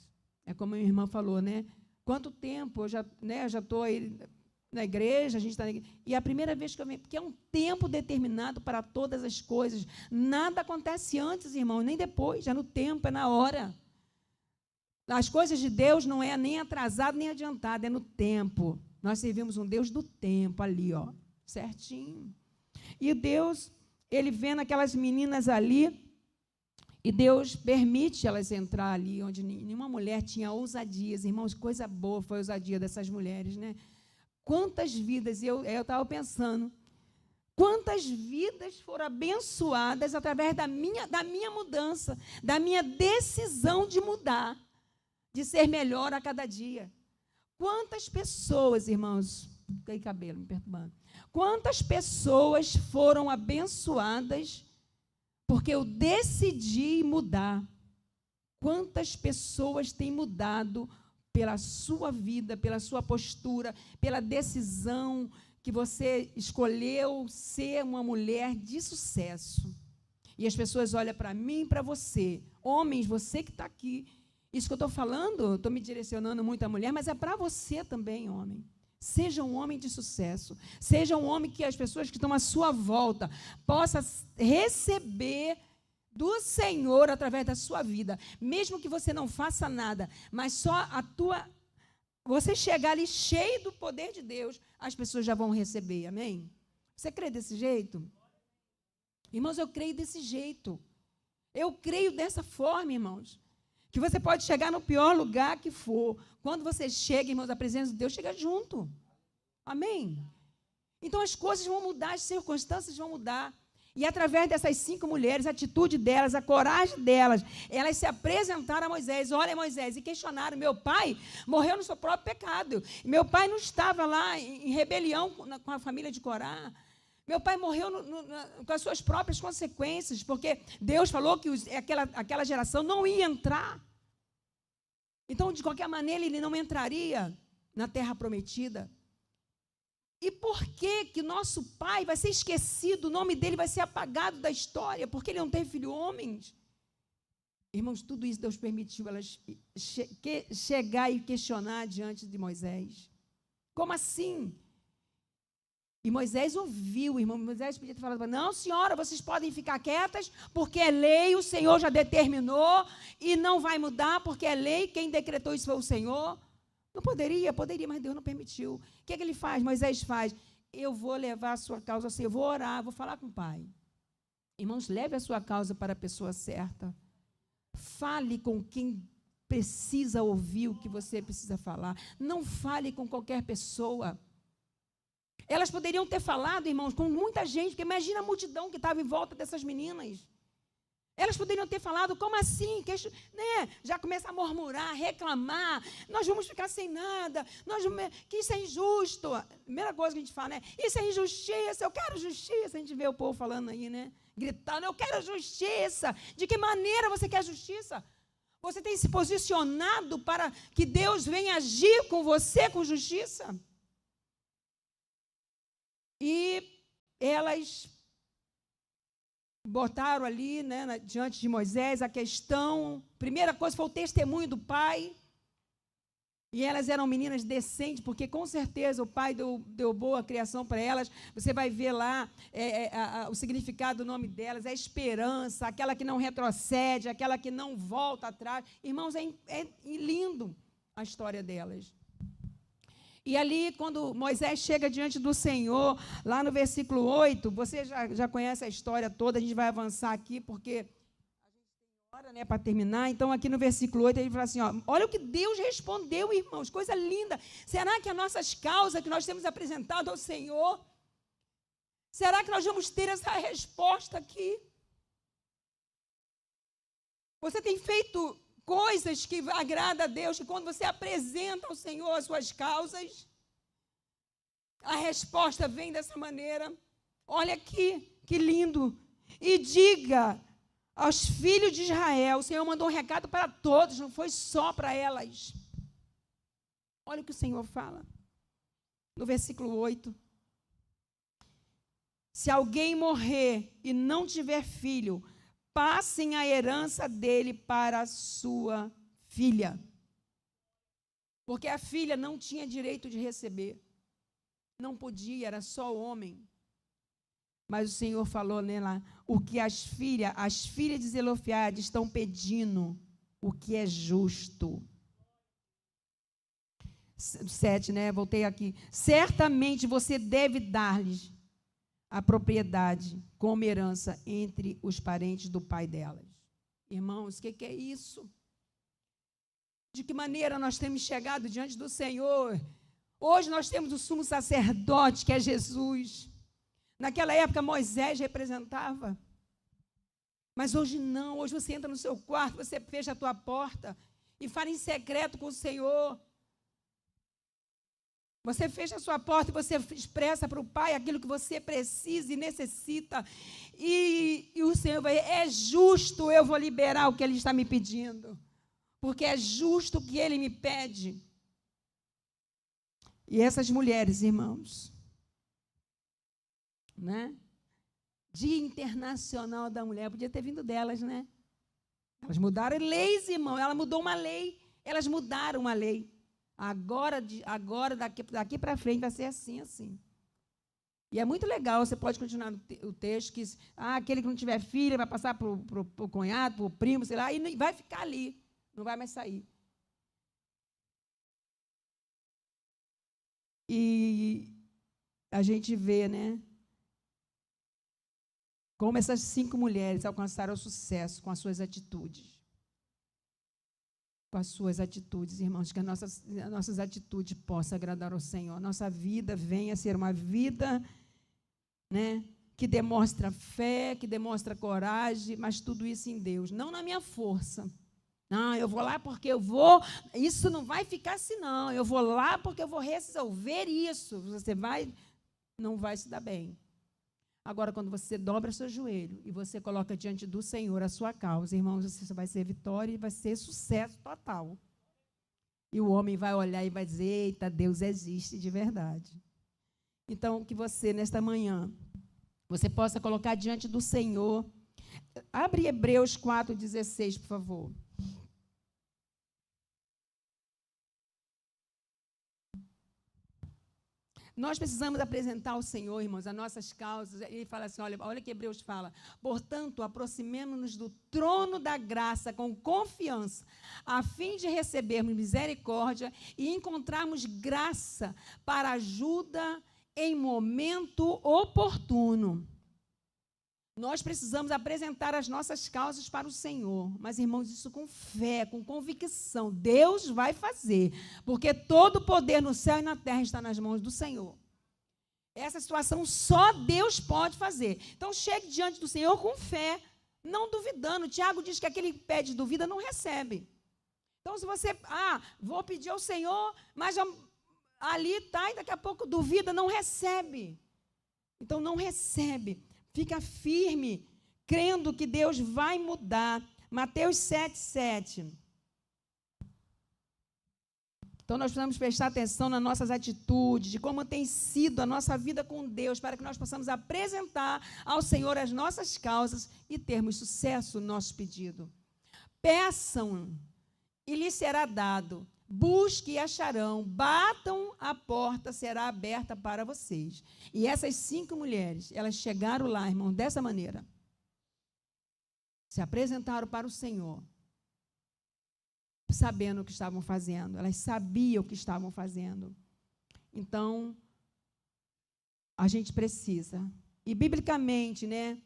É como a minha irmã falou, né? Quanto tempo eu já estou aí, na igreja, a gente está na igreja, e é a primeira vez que eu venho, porque é um tempo determinado para todas as coisas. Nada acontece antes, irmão, nem depois, já no tempo, é na hora. As coisas de Deus não é nem atrasado, nem adiantado, é no tempo. Nós servimos um Deus do tempo ali, ó, certinho. E Deus, Ele vendo aquelas meninas ali, e Deus permite elas entrar ali, onde nenhuma mulher tinha ousadias. Irmãos, coisa boa foi a ousadia dessas mulheres, né? Quantas vidas, eu estava pensando, quantas vidas foram abençoadas através da minha mudança, da minha decisão de mudar, de ser melhor a cada dia. Quantas pessoas, irmãos, tem cabelo me perturbando, quantas pessoas foram abençoadas porque eu decidi mudar. Quantas pessoas têm mudado pela sua vida, pela sua postura, pela decisão que você escolheu ser uma mulher de sucesso. E as pessoas olham para mim e para você. Homens, você que está aqui. Isso que eu estou falando, estou me direcionando muito à mulher, mas é para você também, homem. Seja um homem de sucesso. Seja um homem que as pessoas que estão à sua volta possam receber do Senhor através da sua vida. Mesmo que você não faça nada, mas só você chegar ali cheio do poder de Deus, as pessoas já vão receber. Amém? Você crê desse jeito? Irmãos, eu creio desse jeito. Eu creio dessa forma, irmãos. Que você pode chegar no pior lugar que for. Quando você chega, irmãos, a presença de Deus chega junto. Amém? Então as coisas vão mudar, as circunstâncias vão mudar. E através dessas 5 mulheres, a atitude delas, a coragem delas, elas se apresentaram a Moisés. Olha, Moisés, e questionaram. Meu pai morreu no seu próprio pecado. Meu pai não estava lá em rebelião com a família de Corá. Meu pai morreu com as suas próprias consequências, porque Deus falou que aquela geração não ia entrar. Então, de qualquer maneira, ele não entraria na terra prometida. E por que nosso pai vai ser esquecido, o nome dele vai ser apagado da história, porque ele não teve filho homens? Irmãos, tudo isso Deus permitiu elas chegar e questionar diante de Moisés. Como assim? E Moisés ouviu, irmão. Moisés podia ter falado, não, senhora, vocês podem ficar quietas, porque é lei, o Senhor já determinou, e não vai mudar, porque é lei, quem decretou isso foi o Senhor. Não poderia, mas Deus não permitiu. O que é que ele faz? Moisés faz, eu vou levar a sua causa assim, eu vou orar, vou falar com o Pai. Irmãos, leve a sua causa para a pessoa certa. Fale com quem precisa ouvir o que você precisa falar. Não fale com qualquer pessoa. Elas poderiam ter falado, irmãos, com muita gente, porque imagina a multidão que estava em volta dessas meninas. Elas poderiam ter falado, como assim? Já começa a murmurar, reclamar, nós vamos ficar sem nada, que isso é injusto. A primeira coisa que a gente fala, né? Isso é injustiça, eu quero justiça. A gente vê o povo falando aí, né? Gritando, eu quero justiça. De que maneira você quer justiça? Você tem se posicionado para que Deus venha agir com você com justiça? E elas botaram ali, né, diante de Moisés, a questão. Primeira coisa foi o testemunho do pai. E elas eram meninas decentes, porque com certeza o pai deu boa criação para elas. Você vai ver lá o significado do nome delas, a esperança, aquela que não retrocede, aquela que não volta atrás. Irmãos, é lindo a história delas. E ali, quando Moisés chega diante do Senhor, lá no versículo 8, você já conhece a história toda, a gente vai avançar aqui, porque a gente tem hora, né, para terminar. Então, aqui no versículo 8, ele fala assim, ó, olha o que Deus respondeu, irmãos, coisa linda. Será que as nossas causas que nós temos apresentado ao Senhor, será que nós vamos ter essa resposta aqui? Você tem feito coisas que agradam a Deus, que quando você apresenta ao Senhor as suas causas, a resposta vem dessa maneira. Olha aqui, que lindo. E diga aos filhos de Israel, o Senhor mandou um recado para todos, não foi só para elas. Olha o que o Senhor fala, no versículo 8. Se alguém morrer e não tiver filho, passem a herança dele para a sua filha. Porque a filha não tinha direito de receber. não podia, era só homem. Mas o Senhor falou nela, o que as filhas de Zelofeade estão pedindo, o que é justo. 7, né? Voltei aqui. Certamente você deve dar-lhes a propriedade como herança entre os parentes do pai delas. Irmãos, o que é isso? De que maneira nós temos chegado diante do Senhor? Hoje nós temos o sumo sacerdote, que é Jesus. Naquela época, Moisés representava. Mas hoje não. Hoje você entra no seu quarto, você fecha a tua porta e fala em secreto com o Senhor. Você fecha a sua porta e você expressa para o Pai aquilo que você precisa e necessita. E o Senhor vai, é justo, eu vou liberar o que Ele está me pedindo. Porque é justo o que Ele me pede. E essas mulheres, irmãos, né? Dia Internacional da Mulher, podia ter vindo delas, né? Elas mudaram leis, irmão. Ela mudou uma lei. Elas mudaram uma lei. Agora daqui para frente, vai ser assim, assim. E é muito legal, você pode continuar o texto, que aquele que não tiver filha vai passar para o cunhado, para o primo, sei lá, e vai ficar ali, não vai mais sair. E a gente vê, né, como essas 5 mulheres alcançaram o sucesso com as suas atitudes. Com as suas atitudes, irmãos, que as nossas atitudes possam agradar ao Senhor. Nossa vida venha a ser uma vida, né, que demonstra fé, que demonstra coragem, mas tudo isso em Deus, não na minha força. Não, eu vou lá porque eu vou, isso não vai ficar assim, não. Eu vou lá porque eu vou resolver isso. Você não vai se dar bem. Agora, quando você dobra seu joelho e você coloca diante do Senhor a sua causa, irmãos, você vai ser vitória e vai ser sucesso total. E o homem vai olhar e vai dizer, eita, Deus existe de verdade. Então, que você, nesta manhã, você possa colocar diante do Senhor. Abre Hebreus 4,16, por favor. Nós precisamos apresentar ao Senhor, irmãos, as nossas causas. Ele fala assim, olha que Hebreus fala. Portanto, aproximemo-nos do trono da graça com confiança, a fim de recebermos misericórdia e encontrarmos graça para ajuda em momento oportuno. Nós precisamos apresentar as nossas causas para o Senhor. Mas, irmãos, isso com fé, com convicção. Deus vai fazer. Porque todo o poder no céu e na terra está nas mãos do Senhor. Essa situação só Deus pode fazer. Então, chegue diante do Senhor com fé, não duvidando. Tiago diz que aquele que pede duvida não recebe. Então, se você, vou pedir ao Senhor, mas ali está e daqui a pouco duvida, não recebe. Então, não recebe. Fica firme, crendo que Deus vai mudar. Mateus 7,7. Então, nós precisamos prestar atenção nas nossas atitudes, de como tem sido a nossa vida com Deus, para que nós possamos apresentar ao Senhor as nossas causas e termos sucesso no nosso pedido. Peçam e lhes será dado. Busque e acharão, batam, a porta será aberta para vocês. E essas 5 mulheres, elas chegaram lá, irmão, dessa maneira. Se apresentaram para o Senhor, sabendo o que estavam fazendo. Elas sabiam o que estavam fazendo. Então, a gente precisa. E, biblicamente, né,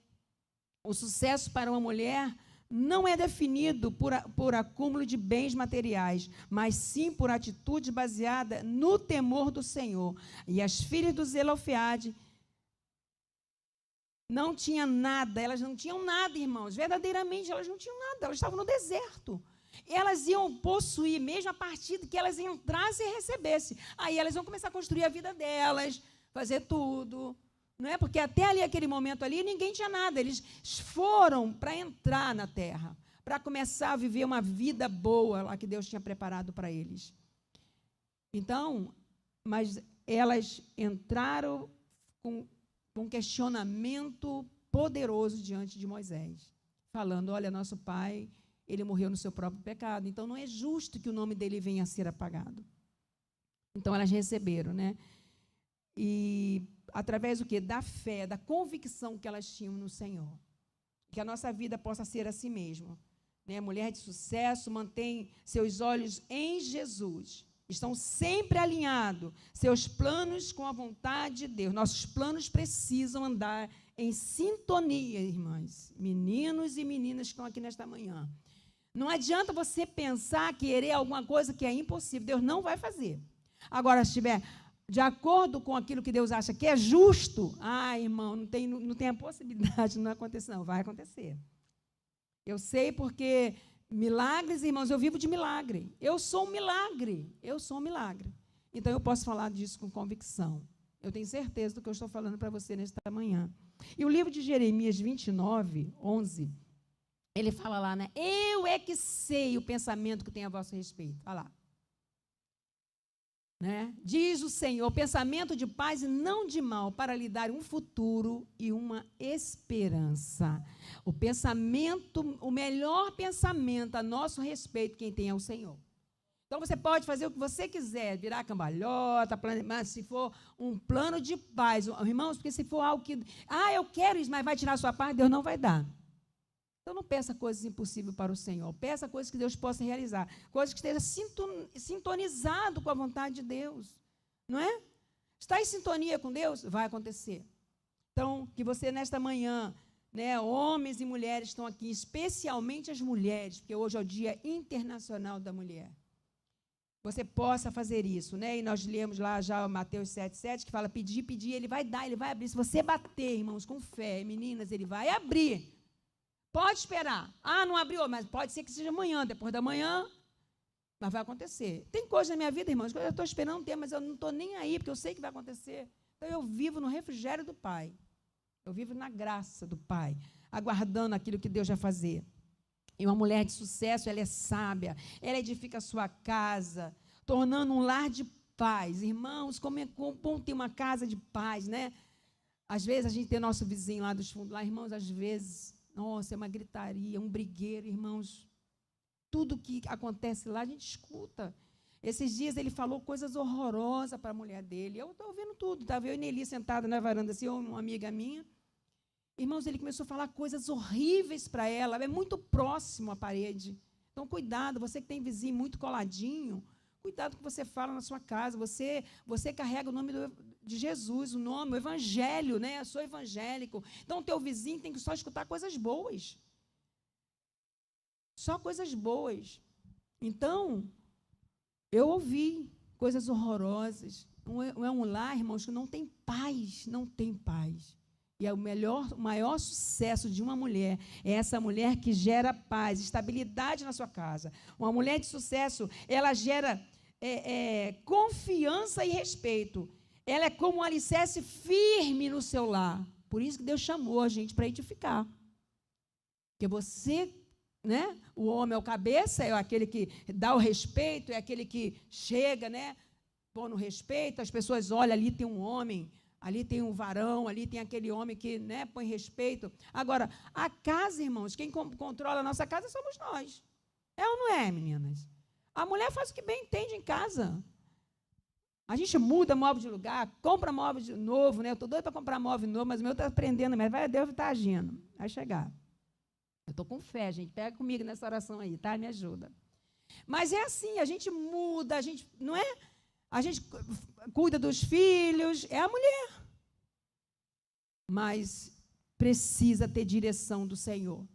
o sucesso para uma mulher não é definido por acúmulo de bens materiais, mas sim por atitude baseada no temor do Senhor. E as filhas do Zelofeade não tinham nada, elas não tinham nada, irmãos. Verdadeiramente, elas não tinham nada, elas estavam no deserto. Elas iam possuir, mesmo a partir de que elas entrassem e recebessem. Aí elas vão começar a construir a vida delas, fazer tudo. Não é? Porque até ali, aquele momento ali, ninguém tinha nada. Eles foram para entrar na terra, para começar a viver uma vida boa lá que Deus tinha preparado para eles. Então, mas elas entraram com um questionamento poderoso diante de Moisés, falando, olha, nosso pai, ele morreu no seu próprio pecado, então não é justo que o nome dele venha a ser apagado. Então, elas receberam, né? E através do quê? Da fé, da convicção que elas tinham no Senhor. Que a nossa vida possa ser assim mesmo. Né? Mulher de sucesso mantém seus olhos em Jesus. Estão sempre alinhados, seus planos com a vontade de Deus. Nossos planos precisam andar em sintonia, irmãs. Meninos e meninas que estão aqui nesta manhã. Não adianta você pensar, querer alguma coisa que é impossível. Deus não vai fazer. Agora, se estiver de acordo com aquilo que Deus acha que é justo, irmão, não tem a possibilidade de não acontecer, não. Vai acontecer. Eu sei porque milagres, irmãos, eu vivo de milagre. Eu sou um milagre. Eu sou um milagre. Então, eu posso falar disso com convicção. Eu tenho certeza do que eu estou falando para você nesta manhã. E o livro de Jeremias 29, 11, ele fala lá, né? Eu é que sei o pensamento que tenho a vosso respeito. Olha lá. Né? Diz o Senhor, pensamento de paz e não de mal, para lhe dar um futuro e uma esperança. O pensamento, o melhor pensamento a nosso respeito, quem tem é o Senhor. Então, você pode fazer o que você quiser, virar cambalhota, mas se for um plano de paz, irmãos, porque se for algo que, eu quero isso, mas vai tirar a sua paz, Deus não vai dar. Então, não peça coisas impossíveis para o Senhor. Peça coisas que Deus possa realizar. Coisas que estejam sintonizado com a vontade de Deus. Não é? Está em sintonia com Deus? Vai acontecer. Então, que você, nesta manhã, né, homens e mulheres estão aqui, especialmente as mulheres, porque hoje é o Dia Internacional da Mulher. Você possa fazer isso. Né? E nós lemos lá já o Mateus 7,7, que fala, pedir, ele vai dar, ele vai abrir. Se você bater, irmãos, com fé, meninas, ele vai abrir. Pode esperar. Não abriu, mas pode ser que seja amanhã, depois da manhã, mas vai acontecer. Tem coisas na minha vida, irmãos, que eu estou esperando ter, mas eu não estou nem aí, porque eu sei que vai acontecer. Então, eu vivo no refrigério do Pai. Eu vivo na graça do Pai, aguardando aquilo que Deus vai fazer. E uma mulher de sucesso, ela é sábia, ela edifica a sua casa, tornando um lar de paz. Irmãos, como é bom ter uma casa de paz, né? Às vezes, a gente tem nosso vizinho lá dos fundos, lá, irmãos, às vezes... Nossa, é uma gritaria, um brigueiro, irmãos. Tudo que acontece lá, a gente escuta. Esses dias ele falou coisas horrorosas para a mulher dele. Eu estou ouvindo tudo. Estava eu e Nelly sentada na varanda, assim, uma amiga minha. Irmãos, ele começou a falar coisas horríveis para ela. É muito próximo à parede. Então, cuidado, você que tem vizinho muito coladinho, cuidado com o que você fala na sua casa. Você carrega o nome de Jesus, o nome, o evangelho, né? Eu sou evangélico. Então, o teu vizinho tem que só escutar coisas boas. Só coisas boas. Então, eu ouvi coisas horrorosas. É um lar, irmãos, que não tem paz, não tem paz. E é o maior sucesso de uma mulher é essa mulher que gera paz, estabilidade na sua casa. Uma mulher de sucesso, ela gera confiança e respeito. Ela é como um alicerce firme no seu lar. Por isso que Deus chamou a gente para edificar. Porque você, né? O homem é o cabeça, é aquele que dá o respeito, é aquele que chega, né? Põe no respeito, as pessoas olham, ali tem um homem, ali tem um varão, ali tem aquele homem que, né, põe respeito. Agora, a casa, irmãos, quem controla a nossa casa somos nós. É ou não é, meninas? A mulher faz o que bem entende em casa. A gente muda móvel de lugar, compra móvel de novo, né? Eu estou doida para comprar móvel novo, mas o meu está aprendendo, mas vai, Deus está agindo. Vai chegar. Eu estou com fé, gente. Pega comigo nessa oração aí, tá? Me ajuda. Mas é assim, a gente muda, a gente, não é? A gente cuida dos filhos, é a mulher. Mas precisa ter direção do Senhor.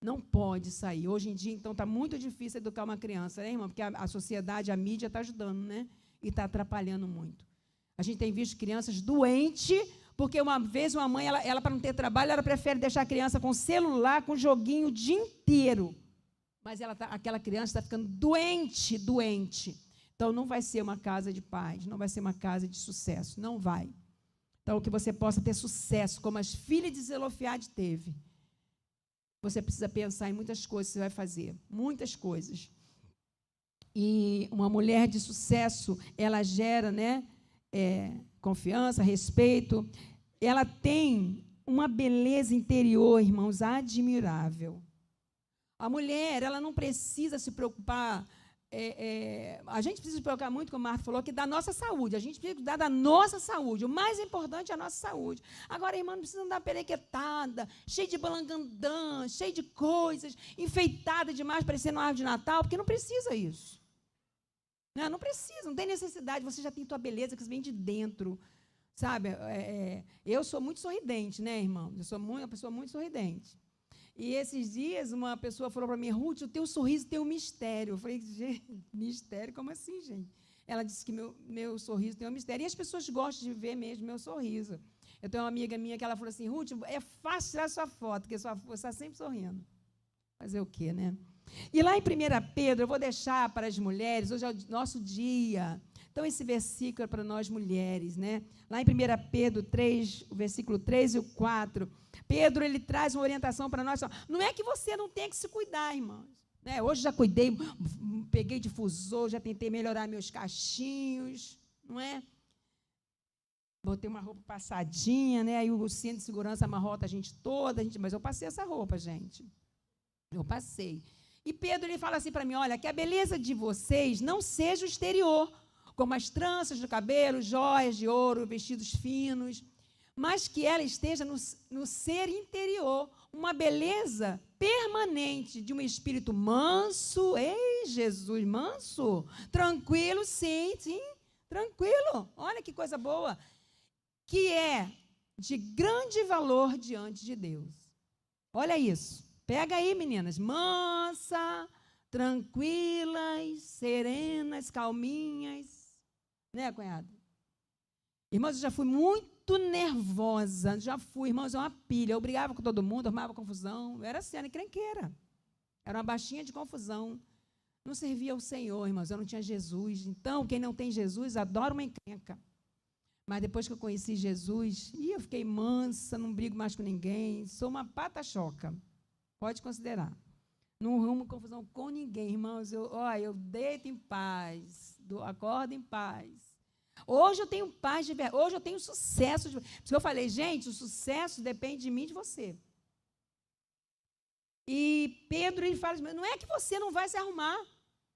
Não pode sair. Hoje em dia, então, está muito difícil educar uma criança, né, irmão? Porque a sociedade, a mídia está ajudando, né? E está atrapalhando muito. A gente tem visto crianças doentes, porque uma vez uma mãe, ela para não ter trabalho, ela prefere deixar a criança com celular, com joguinho o dia inteiro. Mas aquela criança está ficando doente. Então, não vai ser uma casa de paz, não vai ser uma casa de sucesso, não vai. Então, que você possa ter sucesso, como as filhas de Zelofeade teve. Você precisa pensar em muitas coisas que você vai fazer, muitas coisas. E uma mulher de sucesso, ela gera, né, confiança, respeito. Ela tem uma beleza interior, irmãos, admirável. A mulher, ela não precisa se preocupar a gente precisa se preocupar muito, como a Marta falou, que da nossa saúde. A gente precisa cuidar da nossa saúde. O mais importante é a nossa saúde. Agora, irmã, não precisa andar perequetada, cheia de balangandã, cheia de coisas, enfeitada demais, parecendo uma árvore de Natal, porque não precisa isso. Não precisa, não tem necessidade. Você já tem tua beleza que vem de dentro. Sabe? Eu sou muito sorridente, né, irmão? Eu sou uma pessoa muito sorridente. E esses dias, uma pessoa falou para mim, Ruth, o teu sorriso tem um mistério. Eu falei, gente, mistério? Como assim, gente? Ela disse que meu sorriso tem um mistério. E as pessoas gostam de ver mesmo meu sorriso. Eu tenho uma amiga minha que ela falou assim, Ruth, é fácil tirar sua foto, porque você está sempre sorrindo. Fazer o quê, né? E lá em 1 Pedro, eu vou deixar para as mulheres, hoje é o nosso dia. Então, esse versículo é para nós mulheres, né? Lá em 1 Pedro 3, o versículo 3 e o 4, Pedro, ele traz uma orientação para nós. Não é que você não tenha que se cuidar, irmãos. Né? Hoje já cuidei, peguei difusor, já tentei melhorar meus cachinhos, não é? Botei uma roupa passadinha, né? Aí o cinto de segurança amarrota a gente toda, mas eu passei essa roupa, gente. Eu passei. E Pedro, ele fala assim para mim, olha, que a beleza de vocês não seja o exterior, como as tranças do cabelo, joias de ouro, vestidos finos, mas que ela esteja no ser interior, uma beleza permanente de um espírito manso, ei, Jesus, manso, tranquilo, sim, tranquilo, olha que coisa boa, que é de grande valor diante de Deus. Olha isso, pega aí, meninas, mansa, tranquilas, serenas, calminhas, né, cunhada? Irmãos, eu já fui muito nervosa, irmãos, é uma pilha, eu brigava com todo mundo, arrumava confusão, eu era assim, era encrenqueira, era uma baixinha de confusão, não servia ao Senhor, irmãos, eu não tinha Jesus, então, quem não tem Jesus, adora uma encrenca, mas depois que eu conheci Jesus, eu fiquei mansa, não brigo mais com ninguém, sou uma pata-choca, pode considerar, não arrumo confusão com ninguém, irmãos, eu deito em paz, acordo em paz. Hoje eu tenho paz de verdade, hoje eu tenho sucesso. Por isso que eu falei, gente, o sucesso depende de mim e de você. E Pedro, ele fala, não é que você não vai se arrumar,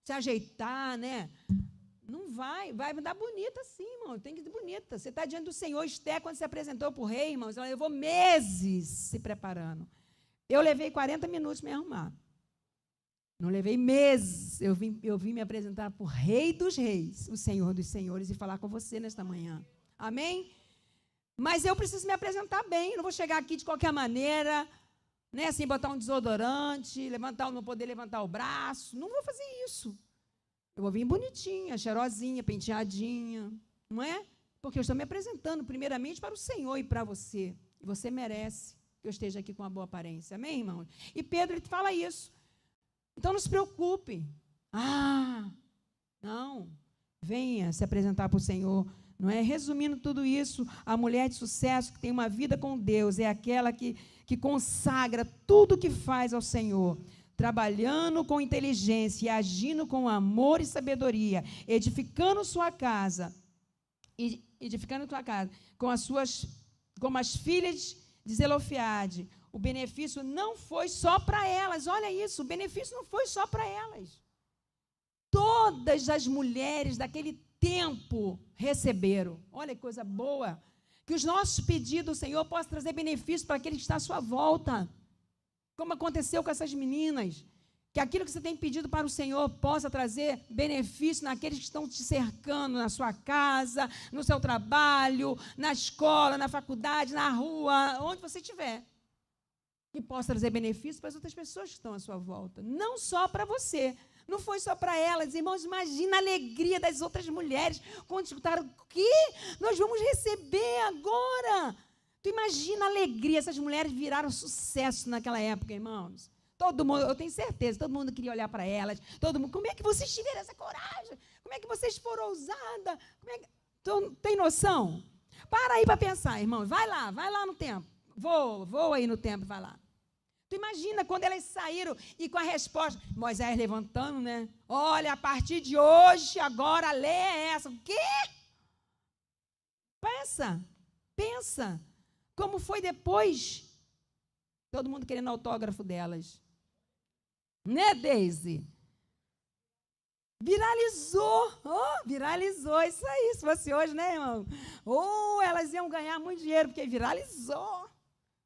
se ajeitar, né? Não vai andar bonita sim, irmão, tem que ser bonita. Você está diante do Senhor. Esté, quando se apresentou para o rei, irmãos, ela levou meses se preparando. Eu levei 40 minutos para me arrumar. Não levei meses, eu vim me apresentar para o Rei dos Reis, o Senhor dos Senhores, e falar com você nesta manhã. Amém? Mas eu preciso me apresentar bem, eu não vou chegar aqui de qualquer maneira, né, assim, botar um desodorante, não poder levantar o braço, não vou fazer isso. Eu vou vir bonitinha, cheirosinha, penteadinha, não é? Porque eu estou me apresentando primeiramente para o Senhor e para você, e você merece que eu esteja aqui com uma boa aparência. Amém, irmão? E Pedro, ele fala isso. Então, não se preocupe. Não. Venha se apresentar para o Senhor. Não é? Resumindo tudo isso, a mulher de sucesso que tem uma vida com Deus é aquela que consagra tudo o que faz ao Senhor, trabalhando com inteligência e agindo com amor e sabedoria, edificando sua casa, como as filhas de Zelofeade. O benefício não foi só para elas, olha isso, o benefício não foi só para elas. Todas as mulheres daquele tempo receberam. Olha que coisa boa. Que os nossos pedidos, o Senhor, possa trazer benefício para aquele que está à sua volta. Como aconteceu com essas meninas. Que aquilo que você tem pedido para o Senhor possa trazer benefício naqueles que estão te cercando, na sua casa, no seu trabalho, na escola, na faculdade, na rua, onde você estiver. Que possa trazer benefício para as outras pessoas que estão à sua volta. Não só para você. Não foi só para elas. Irmãos, imagina a alegria das outras mulheres quando escutaram o que nós vamos receber agora. Tu imagina a alegria. Essas mulheres viraram sucesso naquela época, irmãos. Todo mundo, eu tenho certeza, todo mundo queria olhar para elas. Todo mundo, como é que vocês tiveram essa coragem? Como é que vocês foram ousadas? Tem noção? Para aí para pensar, irmãos. Vai lá no tempo. Voa aí no tempo, vai lá. Tu imagina quando elas saíram e com a resposta, Moisés levantando, né? Olha, a partir de hoje, agora a lei é essa. O quê? Pensa. Como foi depois? Todo mundo querendo autógrafo delas. Né, Deise? Viralizou, viralizou, isso aí, se fosse hoje, né, irmão? Elas iam ganhar muito dinheiro, porque viralizou.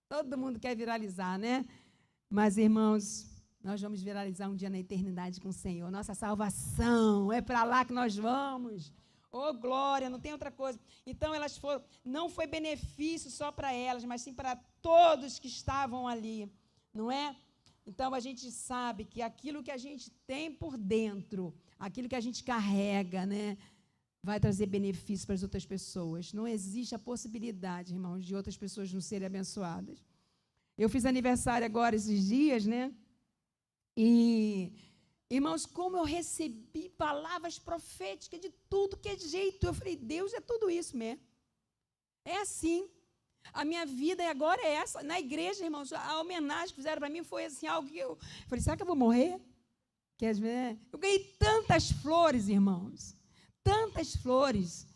Todo mundo quer viralizar, né? Mas, irmãos, nós vamos viralizar um dia na eternidade com o Senhor. Nossa salvação, é para lá que nós vamos. Glória, não tem outra coisa. Então, elas foram, não foi benefício só para elas, mas sim para todos que estavam ali, não é? Então, a gente sabe que aquilo que a gente tem por dentro, aquilo que a gente carrega, né, vai trazer benefício para as outras pessoas. Não existe a possibilidade, irmãos, de outras pessoas não serem abençoadas. Eu fiz aniversário agora esses dias, né? E, irmãos, como eu recebi palavras proféticas de tudo que é jeito. Eu falei, Deus, é tudo isso mesmo. É assim. A minha vida agora é essa. Na igreja, irmãos, a homenagem que fizeram para mim foi assim, algo que eu falei, será que eu vou morrer? Eu ganhei tantas flores, irmãos. Tantas flores.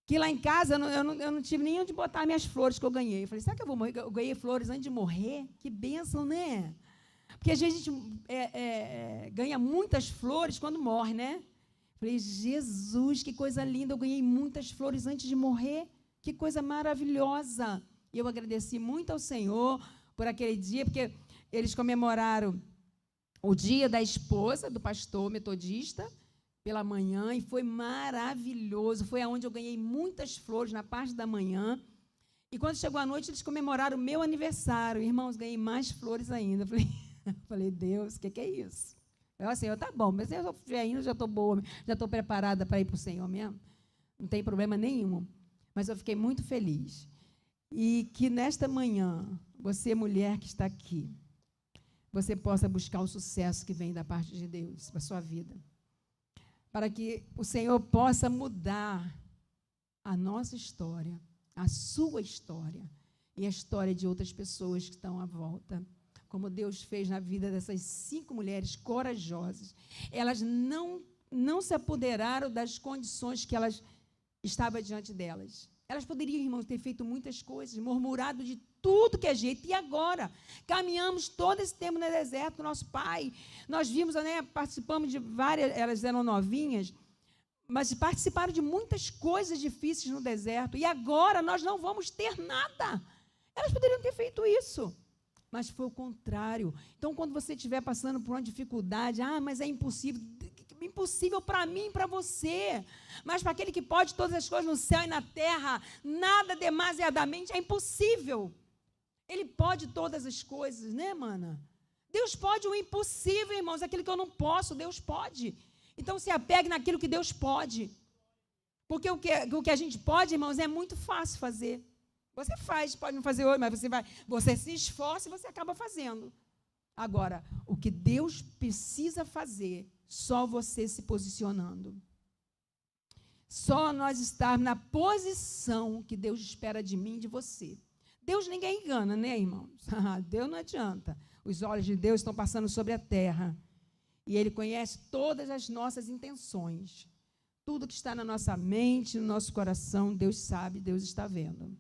Que lá em casa eu não tive nem onde botar minhas flores que eu ganhei. Eu falei, será que eu vou morrer? Eu ganhei flores antes de morrer? Que bênção, né? Porque às vezes a gente ganha muitas flores quando morre, né? Eu falei, Jesus, que coisa linda. Eu ganhei muitas flores antes de morrer. Que coisa maravilhosa. E eu agradeci muito ao Senhor por aquele dia, porque eles comemoraram o dia da esposa do pastor metodista pela manhã, e foi maravilhoso. Foi onde eu ganhei muitas flores na parte da manhã. E quando chegou a noite, eles comemoraram o meu aniversário. Irmãos, ganhei mais flores ainda. Falei, Deus, o que é isso? Eu assim, tá bom, mas eu estiver indo, já estou boa, já estou preparada para ir para o Senhor mesmo. Não tem problema nenhum. Mas eu fiquei muito feliz. E que nesta manhã, você, mulher que está aqui, você possa buscar o sucesso que vem da parte de Deus para a sua vida. Para que o Senhor possa mudar a nossa história, a sua história e a história de outras pessoas que estão à volta. Como Deus fez na vida dessas 5 mulheres corajosas. Elas não se apoderaram das condições que elas estavam diante delas. Elas poderiam, irmãos, ter feito muitas coisas, murmurado de tudo que é jeito. E agora? Caminhamos todo esse tempo no deserto com nosso pai. Nós vimos, né, participamos de várias, elas eram novinhas, mas participaram de muitas coisas difíceis no deserto. E agora nós não vamos ter nada. Elas poderiam ter feito isso, mas foi o contrário. Então, quando você estiver passando por uma dificuldade, mas é impossível. Impossível para mim e para você, mas para aquele que pode todas as coisas no céu e na terra, nada demasiadamente é impossível. Ele pode todas as coisas, né, mana? Deus pode o impossível, irmãos, aquilo que eu não posso, Deus pode. Então se apegue naquilo que Deus pode, porque o que a gente pode, irmãos, é muito fácil fazer. Você faz, pode não fazer hoje, mas você se esforça e você acaba fazendo. Agora, o que Deus precisa fazer, só você se posicionando. Só nós estarmos na posição que Deus espera de mim e de você. Deus ninguém engana, né, irmãos? Deus não adianta. Os olhos de Deus estão passando sobre a terra. E Ele conhece todas as nossas intenções. Tudo que está na nossa mente, no nosso coração, Deus sabe, Deus está vendo.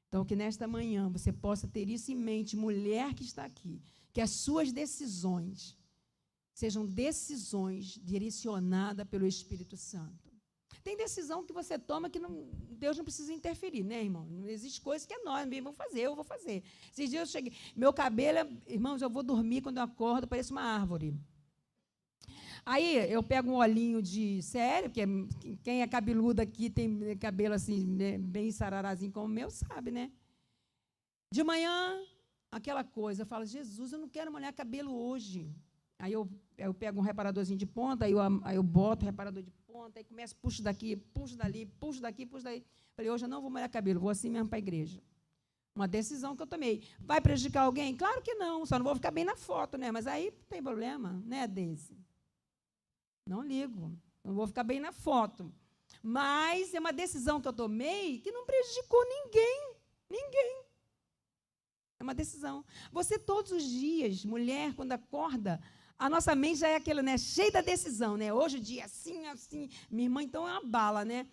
Então, que nesta manhã você possa ter isso em mente, mulher que está aqui, que as suas decisões sejam decisões direcionadas pelo Espírito Santo. Tem decisão que você toma que Deus não precisa interferir, né, irmão? Não existe coisa que é nós mesmo vamos fazer, eu vou fazer. Esses dias eu cheguei, meu cabelo, irmãos, eu vou dormir quando eu acordo, parece uma árvore. Aí eu pego um olhinho de sério, porque quem é cabeludo aqui tem cabelo assim, né, bem sararazinho como o meu, sabe, né? De manhã, aquela coisa, eu falo, Jesus, eu não quero molhar cabelo hoje. Aí eu pego um reparadorzinho de ponta, aí eu boto o reparador de ponta, aí começo, puxo daqui, puxo dali, puxo daqui, puxo daí. Falei, hoje eu não vou molhar cabelo, vou assim mesmo para a igreja. Uma decisão que eu tomei. Vai prejudicar alguém? Claro que não, só não vou ficar bem na foto, né? Mas aí não tem problema, né, Deise? Não ligo, não vou ficar bem na foto. Mas é uma decisão que eu tomei que não prejudicou ninguém, ninguém. É uma decisão. Você todos os dias, mulher, quando acorda, a nossa mente já é aquela, né, cheia da decisão, né? Hoje o dia assim, assim. Minha irmã, então, é uma bala, né?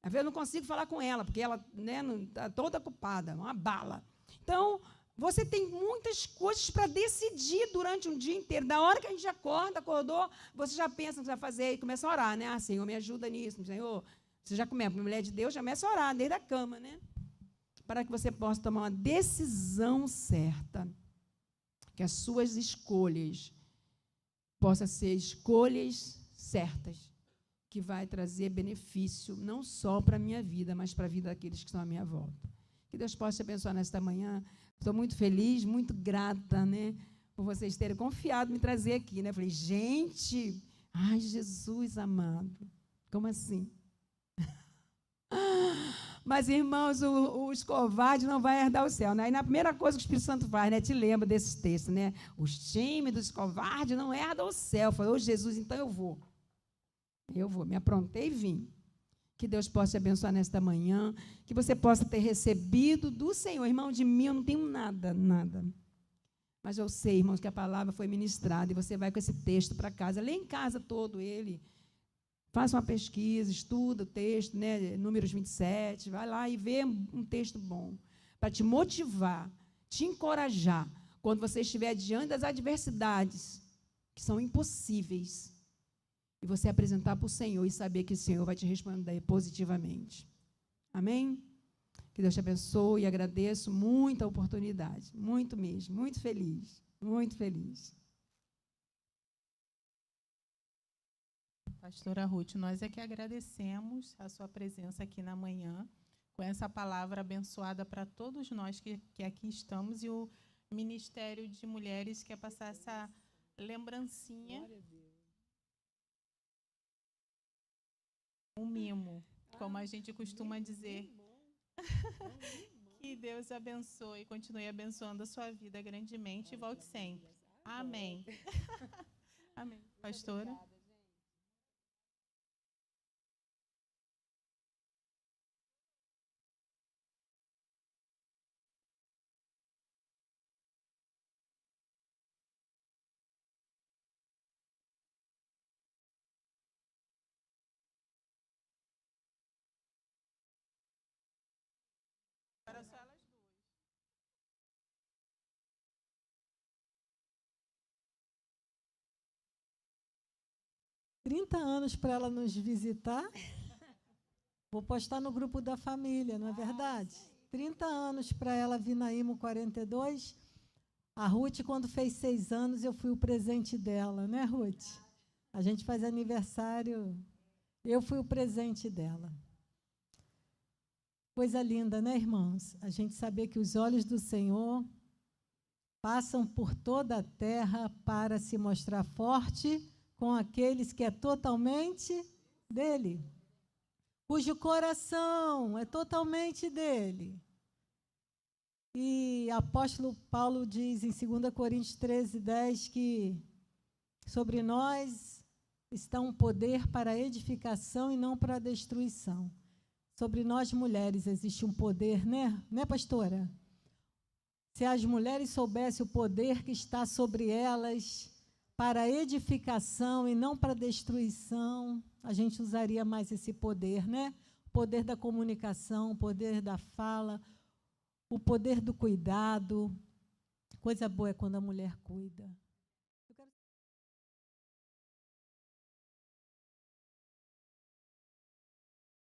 Às vezes eu não consigo falar com ela, porque ela, né, está toda ocupada, uma bala. Então, Você tem muitas coisas para decidir durante um dia inteiro. Da hora que a gente acorda, acordou, você já pensa no que vai fazer e começa a orar, né? Ah, Senhor, me ajuda nisso, Senhor. Você já começa, mulher de Deus, já começa a orar desde a cama, né? Para que você possa tomar uma decisão certa. Que as suas escolhas possam ser escolhas certas, que vai trazer benefício não só para a minha vida, mas para a vida daqueles que estão à minha volta. Que Deus possa te abençoar nesta manhã. Estou muito feliz, muito grata, né, por vocês terem confiado em me trazer aqui, né? Falei, gente, ai, Jesus amado, como assim? Mas, irmãos, os covardes não vão herdar o céu, né? E na primeira coisa que o Espírito Santo faz, né, te lembra desse texto, né? Os tímidos, os covardes não herdam o céu. Falei, ô Jesus, então eu vou. Eu vou, me aprontei e vim. Que Deus possa te abençoar nesta manhã, que você possa ter recebido do Senhor. Irmão, de mim eu não tenho nada, nada. Mas eu sei, irmãos, que a palavra foi ministrada e você vai com esse texto para casa. Lê em casa todo ele. Faça uma pesquisa, estuda o texto, né, Números 27, vai lá e vê um texto bom, para te motivar, te encorajar, quando você estiver diante das adversidades, que são impossíveis, e você apresentar para o Senhor e saber que o Senhor vai te responder positivamente. Amém? Que Deus te abençoe e agradeço muita oportunidade, muito mesmo, muito feliz, muito feliz. Pastora Ruth, nós é que agradecemos a sua presença aqui na manhã, com essa palavra abençoada para todos nós que aqui estamos, e o Ministério de Mulheres quer passar essa lembrancinha, um mimo, como a gente costuma dizer. Que Deus abençoe e continue abençoando a sua vida grandemente e volte sempre. Amém. Amém. Pastora? Para só elas duas. 30 anos para ela nos visitar. Vou postar no grupo da família, não é verdade? 30 anos para ela vir na IMO 42. A Ruth, quando fez 6 anos, eu fui o presente dela, né, Ruth? A gente faz aniversário, eu fui o presente dela. Coisa linda, né, irmãos? A gente saber que os olhos do Senhor passam por toda a terra para se mostrar forte com aqueles que é totalmente dele, cujo coração é totalmente dele. E o apóstolo Paulo diz em 2 Coríntios 13:10 que sobre nós está um poder para a edificação e não para a destruição. Sobre nós, mulheres, existe um poder, né, pastora? Se as mulheres soubessem o poder que está sobre elas para a edificação e não para a destruição, a gente usaria mais esse poder, né? O poder da comunicação, o poder da fala, o poder do cuidado. Coisa boa é quando a mulher cuida.